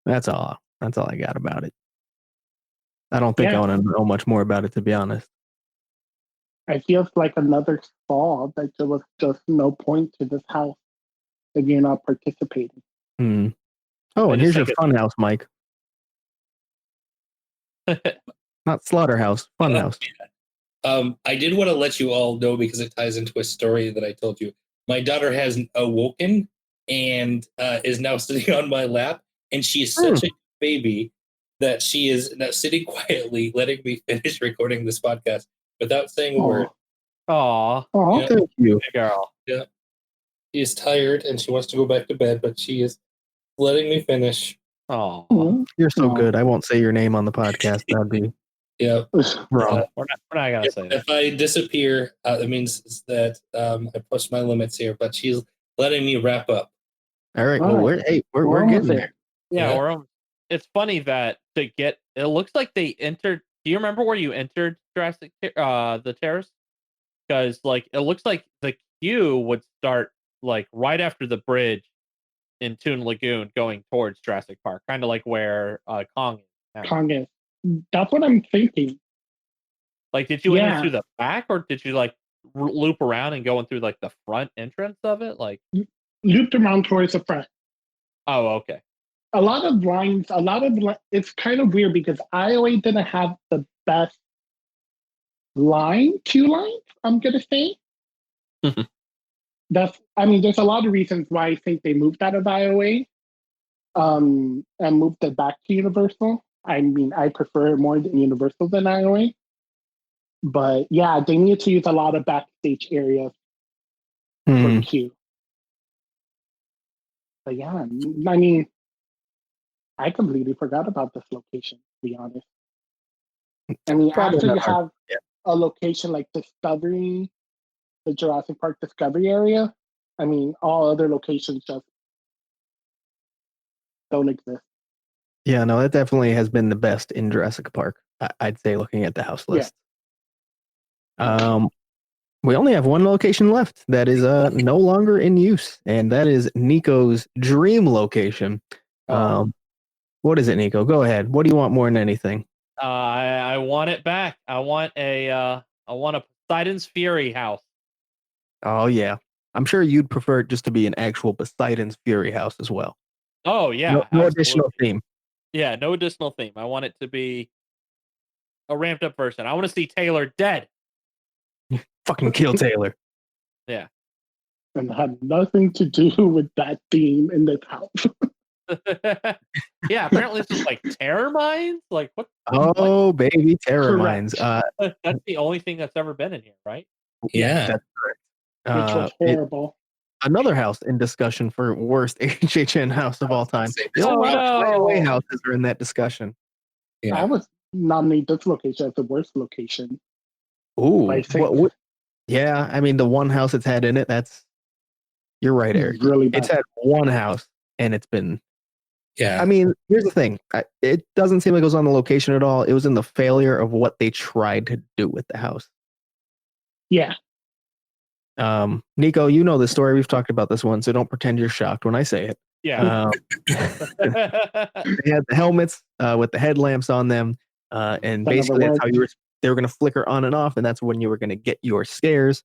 Speaker 2: That's all I got about it. I don't think I want to know much more about it, to be honest.
Speaker 4: I feel like another fall that there was just no point to this house if you're not participating.
Speaker 2: Oh, and here's your fun house, Mike. Not Slaughterhouse, fun house.
Speaker 1: I did want to let you all know because it ties into a story that I told you. My daughter has awoken and is now sitting on my lap, and she is such a baby that she is now sitting quietly, letting me finish recording this podcast without saying a word.
Speaker 3: Aw.
Speaker 4: Yeah.
Speaker 2: Thank you,
Speaker 3: girl.
Speaker 1: Yeah, she is tired and she wants to go back to bed, but she is letting me finish.
Speaker 3: Oh,
Speaker 2: you're so good. I won't say your name on the podcast. That'd be wrong.
Speaker 3: We're not gonna say that.
Speaker 1: If I disappear, it means that I pushed my limits here. But she's letting me wrap up.
Speaker 2: All right. Well, we're getting there.
Speaker 3: Yeah, it's funny that it looks like they entered. Do you remember where you entered Jurassic the terrace? Because like it looks like the queue would start like right after the bridge in Toon Lagoon going towards Jurassic Park, kind of like where Kong is now.
Speaker 4: Kong is. That's what I'm thinking.
Speaker 3: Like, did you enter through the back, or did you like loop around and go in through like the front entrance of it? Like
Speaker 4: looped around towards the front.
Speaker 3: Oh, okay.
Speaker 4: A lot of lines. It's kind of weird because IOA didn't have the best queue lines. I'm gonna say. There's a lot of reasons why I think they moved out of IOA, and moved it back to Universal. I prefer more than Universal than IOA. But yeah, they need to use a lot of backstage areas for queue. But yeah, I completely forgot about this location, to be honest. After you have a location like Discovery, the Jurassic Park Discovery area, all other locations just don't exist.
Speaker 2: Yeah, no, that definitely has been the best in Jurassic Park, I'd say, looking at the house list. Yeah. We only have one location left that is no longer in use, and that is Nico's dream location. What is it, Nico? Go ahead. What do you want more than anything?
Speaker 3: I want it back. I want a Poseidon's Fury house.
Speaker 2: Oh yeah, I'm sure you'd prefer it just to be an actual Poseidon's Fury house as well.
Speaker 3: Oh yeah,
Speaker 2: no additional theme.
Speaker 3: Yeah, no additional theme. I want it to be a ramped up version. I want to see Taylor dead.
Speaker 2: Fucking kill Taylor.
Speaker 3: Yeah.
Speaker 4: And had nothing to do with that theme in this house.
Speaker 3: Yeah, apparently it's just like terror mines. Like what?
Speaker 2: Oh, baby, terror mines.
Speaker 3: That's the only thing that's ever been in here, right?
Speaker 1: Yeah,
Speaker 2: that's correct.
Speaker 4: Which was horrible.
Speaker 2: another house in discussion for worst HHN house of all time. The
Speaker 3: Oh,
Speaker 2: old
Speaker 3: no.
Speaker 2: flyaway houses are in that discussion.
Speaker 4: I would nominate this location as the worst location.
Speaker 2: Ooh,
Speaker 4: I think
Speaker 2: yeah. I mean, the one house it's had in it. You're right, Eric.
Speaker 4: really bad.
Speaker 2: It's had one house, and it's been.
Speaker 1: Yeah.
Speaker 2: I mean, here's the thing. It doesn't seem like it was on the location at all. It was in the failure of what they tried to do with the house.
Speaker 4: Yeah.
Speaker 2: Nico, you know the story. We've talked about this one, so don't pretend you're shocked when I say it.
Speaker 3: Yeah.
Speaker 2: They had the helmets with the headlamps on them, and basically that's how they were going to flicker on and off, and that's when you were going to get your scares.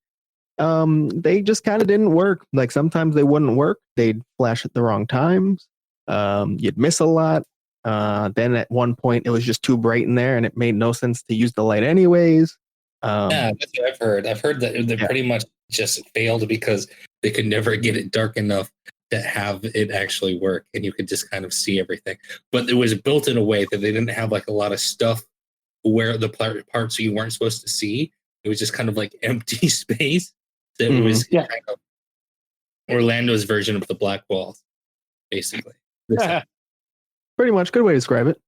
Speaker 2: They just kind of didn't work. Like sometimes they wouldn't work. They'd flash at the wrong times. You'd miss a lot. Then at one point it was just too bright in there, and it made no sense to use the light anyways.
Speaker 1: Yeah, that's what I've heard. I've heard that they pretty much just failed because they could never get it dark enough to have it actually work, and you could just kind of see everything. But it was built in a way that they didn't have like a lot of stuff where the parts you weren't supposed to see. It was just kind of like empty space. That was kind of Orlando's version of the Black Walls, basically.
Speaker 2: Pretty much, good way to describe it.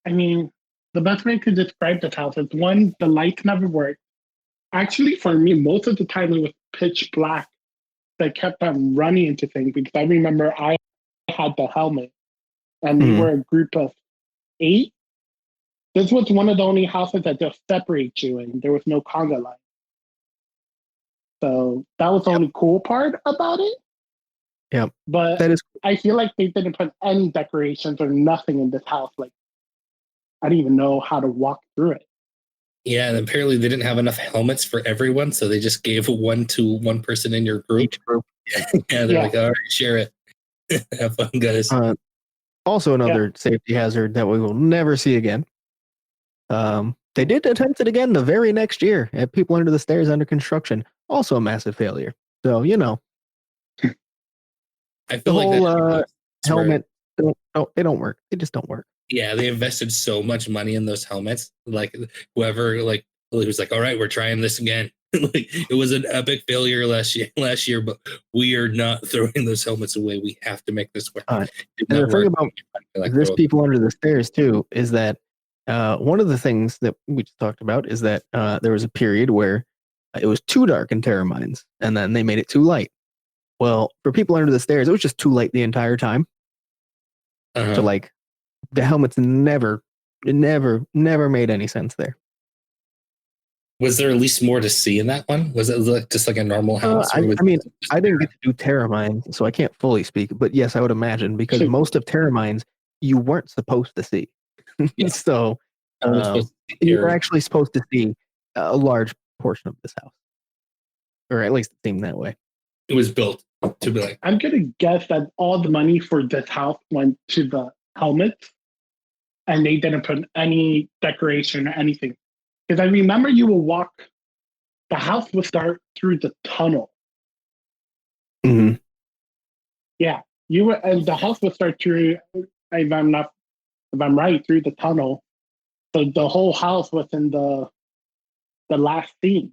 Speaker 4: I mean, the best way to describe this house is one, the lights never worked. Actually, for me, most of the time it was pitch black. That kept on running into things because I remember I had the helmet and we were a group of 8. This was one of the only houses that just separates you and there was no conga line. So that was the only cool part about it.
Speaker 2: Yeah.
Speaker 4: But
Speaker 2: that is cool.
Speaker 4: I feel like they didn't put any decorations or nothing in this house. Like I didn't even know how to walk through it.
Speaker 1: Yeah, and apparently they didn't have enough helmets for everyone, so they just gave one to one person in your group.
Speaker 2: Each group.
Speaker 1: Yeah, they're like, all right, share it. Have fun, guys.
Speaker 2: Also another safety hazard that we will never see again. They did attempt it again the very next year at People Under the Stairs under construction. Also a massive failure. So, you know.
Speaker 1: I feel like that
Speaker 2: helmet, they don't work. They just don't work.
Speaker 1: Yeah, they invested so much money in those helmets. Like whoever like was like, all right, we're trying this again. Like it was an epic failure last year, but we are not throwing those helmets away. We have to make this work.
Speaker 2: And the thing about this People Under the Stairs too is that one of the things that we just talked about is that there was a period where it was too dark in Terror Mines, and then they made it too light. Well, for People Under the Stairs, it was just too light the entire time. So like the helmets never made any sense there.
Speaker 1: Was there at least more to see in that one? Was it like just like a normal house?
Speaker 2: I mean, I didn't get to do Terror Mines, so I can't fully speak. But yes, I would imagine because most of Terror Mines you weren't supposed to see. So you were actually supposed to see a large portion of this house, or at least it seemed that way.
Speaker 1: It was built to be like.
Speaker 4: I'm gonna guess that all the money for this house went to the helmets, and they didn't put any decoration or anything. Because I remember you will walk, the house would start through the tunnel.
Speaker 2: Mm-hmm.
Speaker 4: Yeah, and the house would start through. If I'm right, through the tunnel. So the whole house was in the last scene,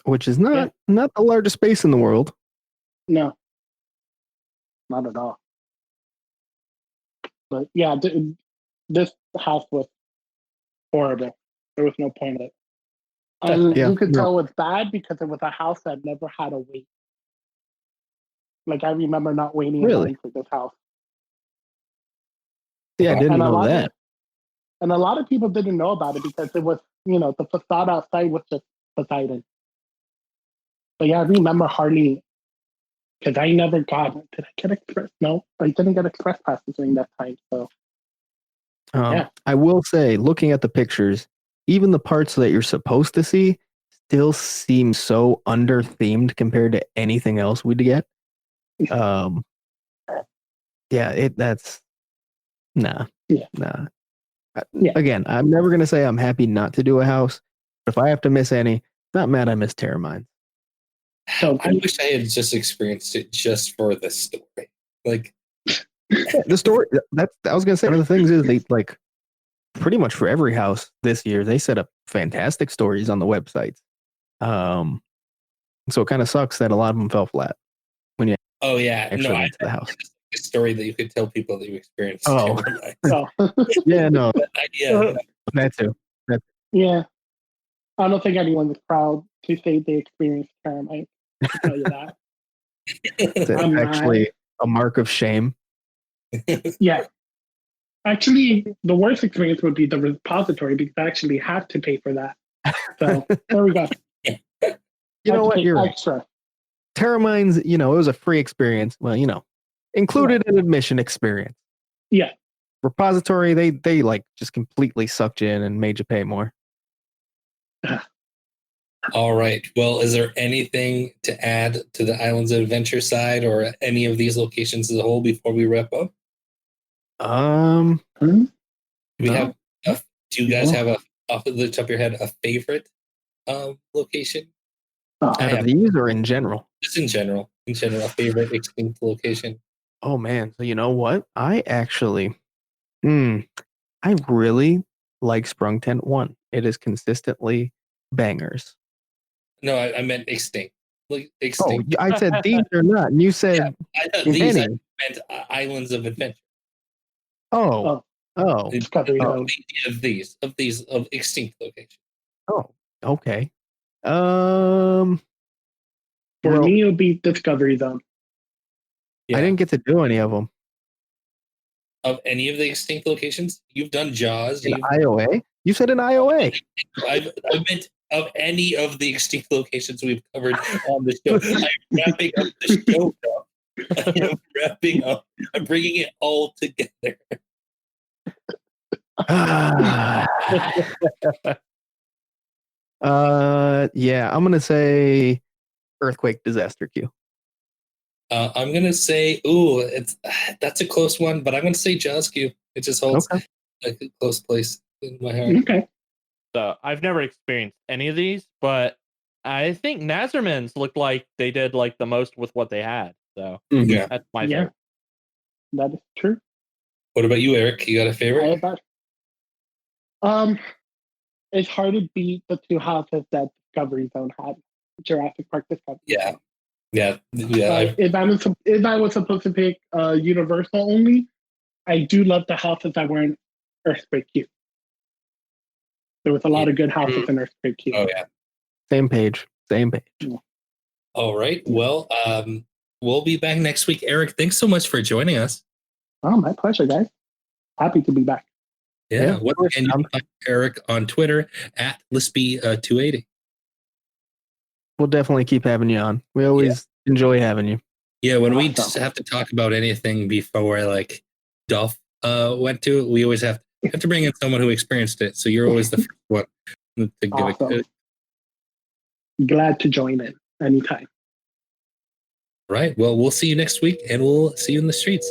Speaker 2: which is not the largest space in the world.
Speaker 4: No, not at all. But yeah, this house was horrible. There was no point in it. And you could tell it was bad because it was a house that never had a wait. Like I remember not waiting in line for this house.
Speaker 2: Yeah, I didn't know that.
Speaker 4: And a lot of people didn't know about it because it was, the facade outside was just Poseidon. But yeah, I remember hardly, because I never got, did I get express? No, I didn't get express passes during that time. So,
Speaker 2: I will say, looking at the pictures, even the parts that you're supposed to see still seem so under-themed compared to anything else we'd get. That's... Nah. Again, I'm never going to say I'm happy not to do a house, but if I have to miss any, not mad I miss Terror Mines.
Speaker 1: So I wish I had just experienced it just for the story. Like
Speaker 2: the story, I was going to say, one of the things is they like pretty much for every house this year, they set up fantastic stories on the websites. So it kind of sucks that a lot of them fell flat when you
Speaker 1: Oh yeah,
Speaker 2: actually went to the house.
Speaker 1: A story that you could tell people that you experienced.
Speaker 2: Oh.
Speaker 4: Oh.
Speaker 2: Yeah, no.
Speaker 1: Yeah.
Speaker 2: That too.
Speaker 4: Yeah. I don't think anyone's proud to say they experienced termites. I'll tell you that.
Speaker 2: It's
Speaker 4: I'm
Speaker 2: actually a mark of shame.
Speaker 4: Yeah. Actually, the worst experience would be the repository because I actually had to pay for that. So there we go.
Speaker 2: You know what? You're
Speaker 4: extra.
Speaker 2: right. Terramines, it was a free experience. Well, included an admission experience.
Speaker 4: Yeah.
Speaker 2: Repository, they like just completely sucked you in and made you pay more.
Speaker 1: All right. Well, is there anything to add to the Islands of Adventure side or any of these locations as a whole before we wrap up?
Speaker 4: Hmm?
Speaker 1: Do you guys have off the top of your head a favorite location?
Speaker 2: Out of these or in general?
Speaker 1: Just in general, a favorite extinct location.
Speaker 2: Oh man, so you know what? I actually, I really like Sprung Tent 1. It is consistently bangers.
Speaker 1: No, I meant extinct. Like
Speaker 2: Oh,
Speaker 1: extinct.
Speaker 2: I said these or not, and you said
Speaker 1: these.
Speaker 2: any.
Speaker 1: I meant Islands of Adventure.
Speaker 2: Oh.
Speaker 4: Discovery Zone.
Speaker 1: Of extinct locations.
Speaker 2: Oh, okay.
Speaker 4: For me, it would be Discovery Zone.
Speaker 2: I didn't get to do any of them.
Speaker 1: Of any of the extinct locations? You've done Jaws.
Speaker 2: In IOA? You said in IOA.
Speaker 1: I meant of any of the extinct locations we've covered on the show. I'm wrapping up the show now. I'm wrapping up. I'm bringing it all together.
Speaker 2: Yeah, I'm gonna say earthquake disaster queue.
Speaker 1: I'm gonna say, that's a close one, but I'm gonna say Jaws Q. It just holds a close place in my heart.
Speaker 4: Okay.
Speaker 3: So I've never experienced any of these, but I think Nazarman's looked like they did like the most with what they had. So
Speaker 1: yeah,
Speaker 3: that's my favorite.
Speaker 4: That is true.
Speaker 1: What about you, Eric? You got a favorite?
Speaker 4: It's hard to beat the two houses that Discovery Zone had. Jurassic Park Discovery.
Speaker 1: Yeah.
Speaker 4: If I was supposed to pick Universal only, I do love the houses that were in Earthquake Q. There was a lot of good houses in Earthquake Q.
Speaker 1: Oh yeah.
Speaker 2: Same page.
Speaker 4: Yeah.
Speaker 1: All right. Well, we'll be back next week. Eric, thanks so much for joining us.
Speaker 4: Oh, my pleasure, guys. Happy to be back.
Speaker 1: Yeah. Once again, you can find Eric on Twitter at Lispy280.
Speaker 2: We'll definitely keep having you on. We always enjoy having you.
Speaker 1: Yeah, when we just have to talk about anything before like Duff went to it, we always have to bring in someone who experienced it. So you're always the first one to give it.
Speaker 4: Glad to join in anytime.
Speaker 1: Right. Well, we'll see you next week, and we'll see you in the streets.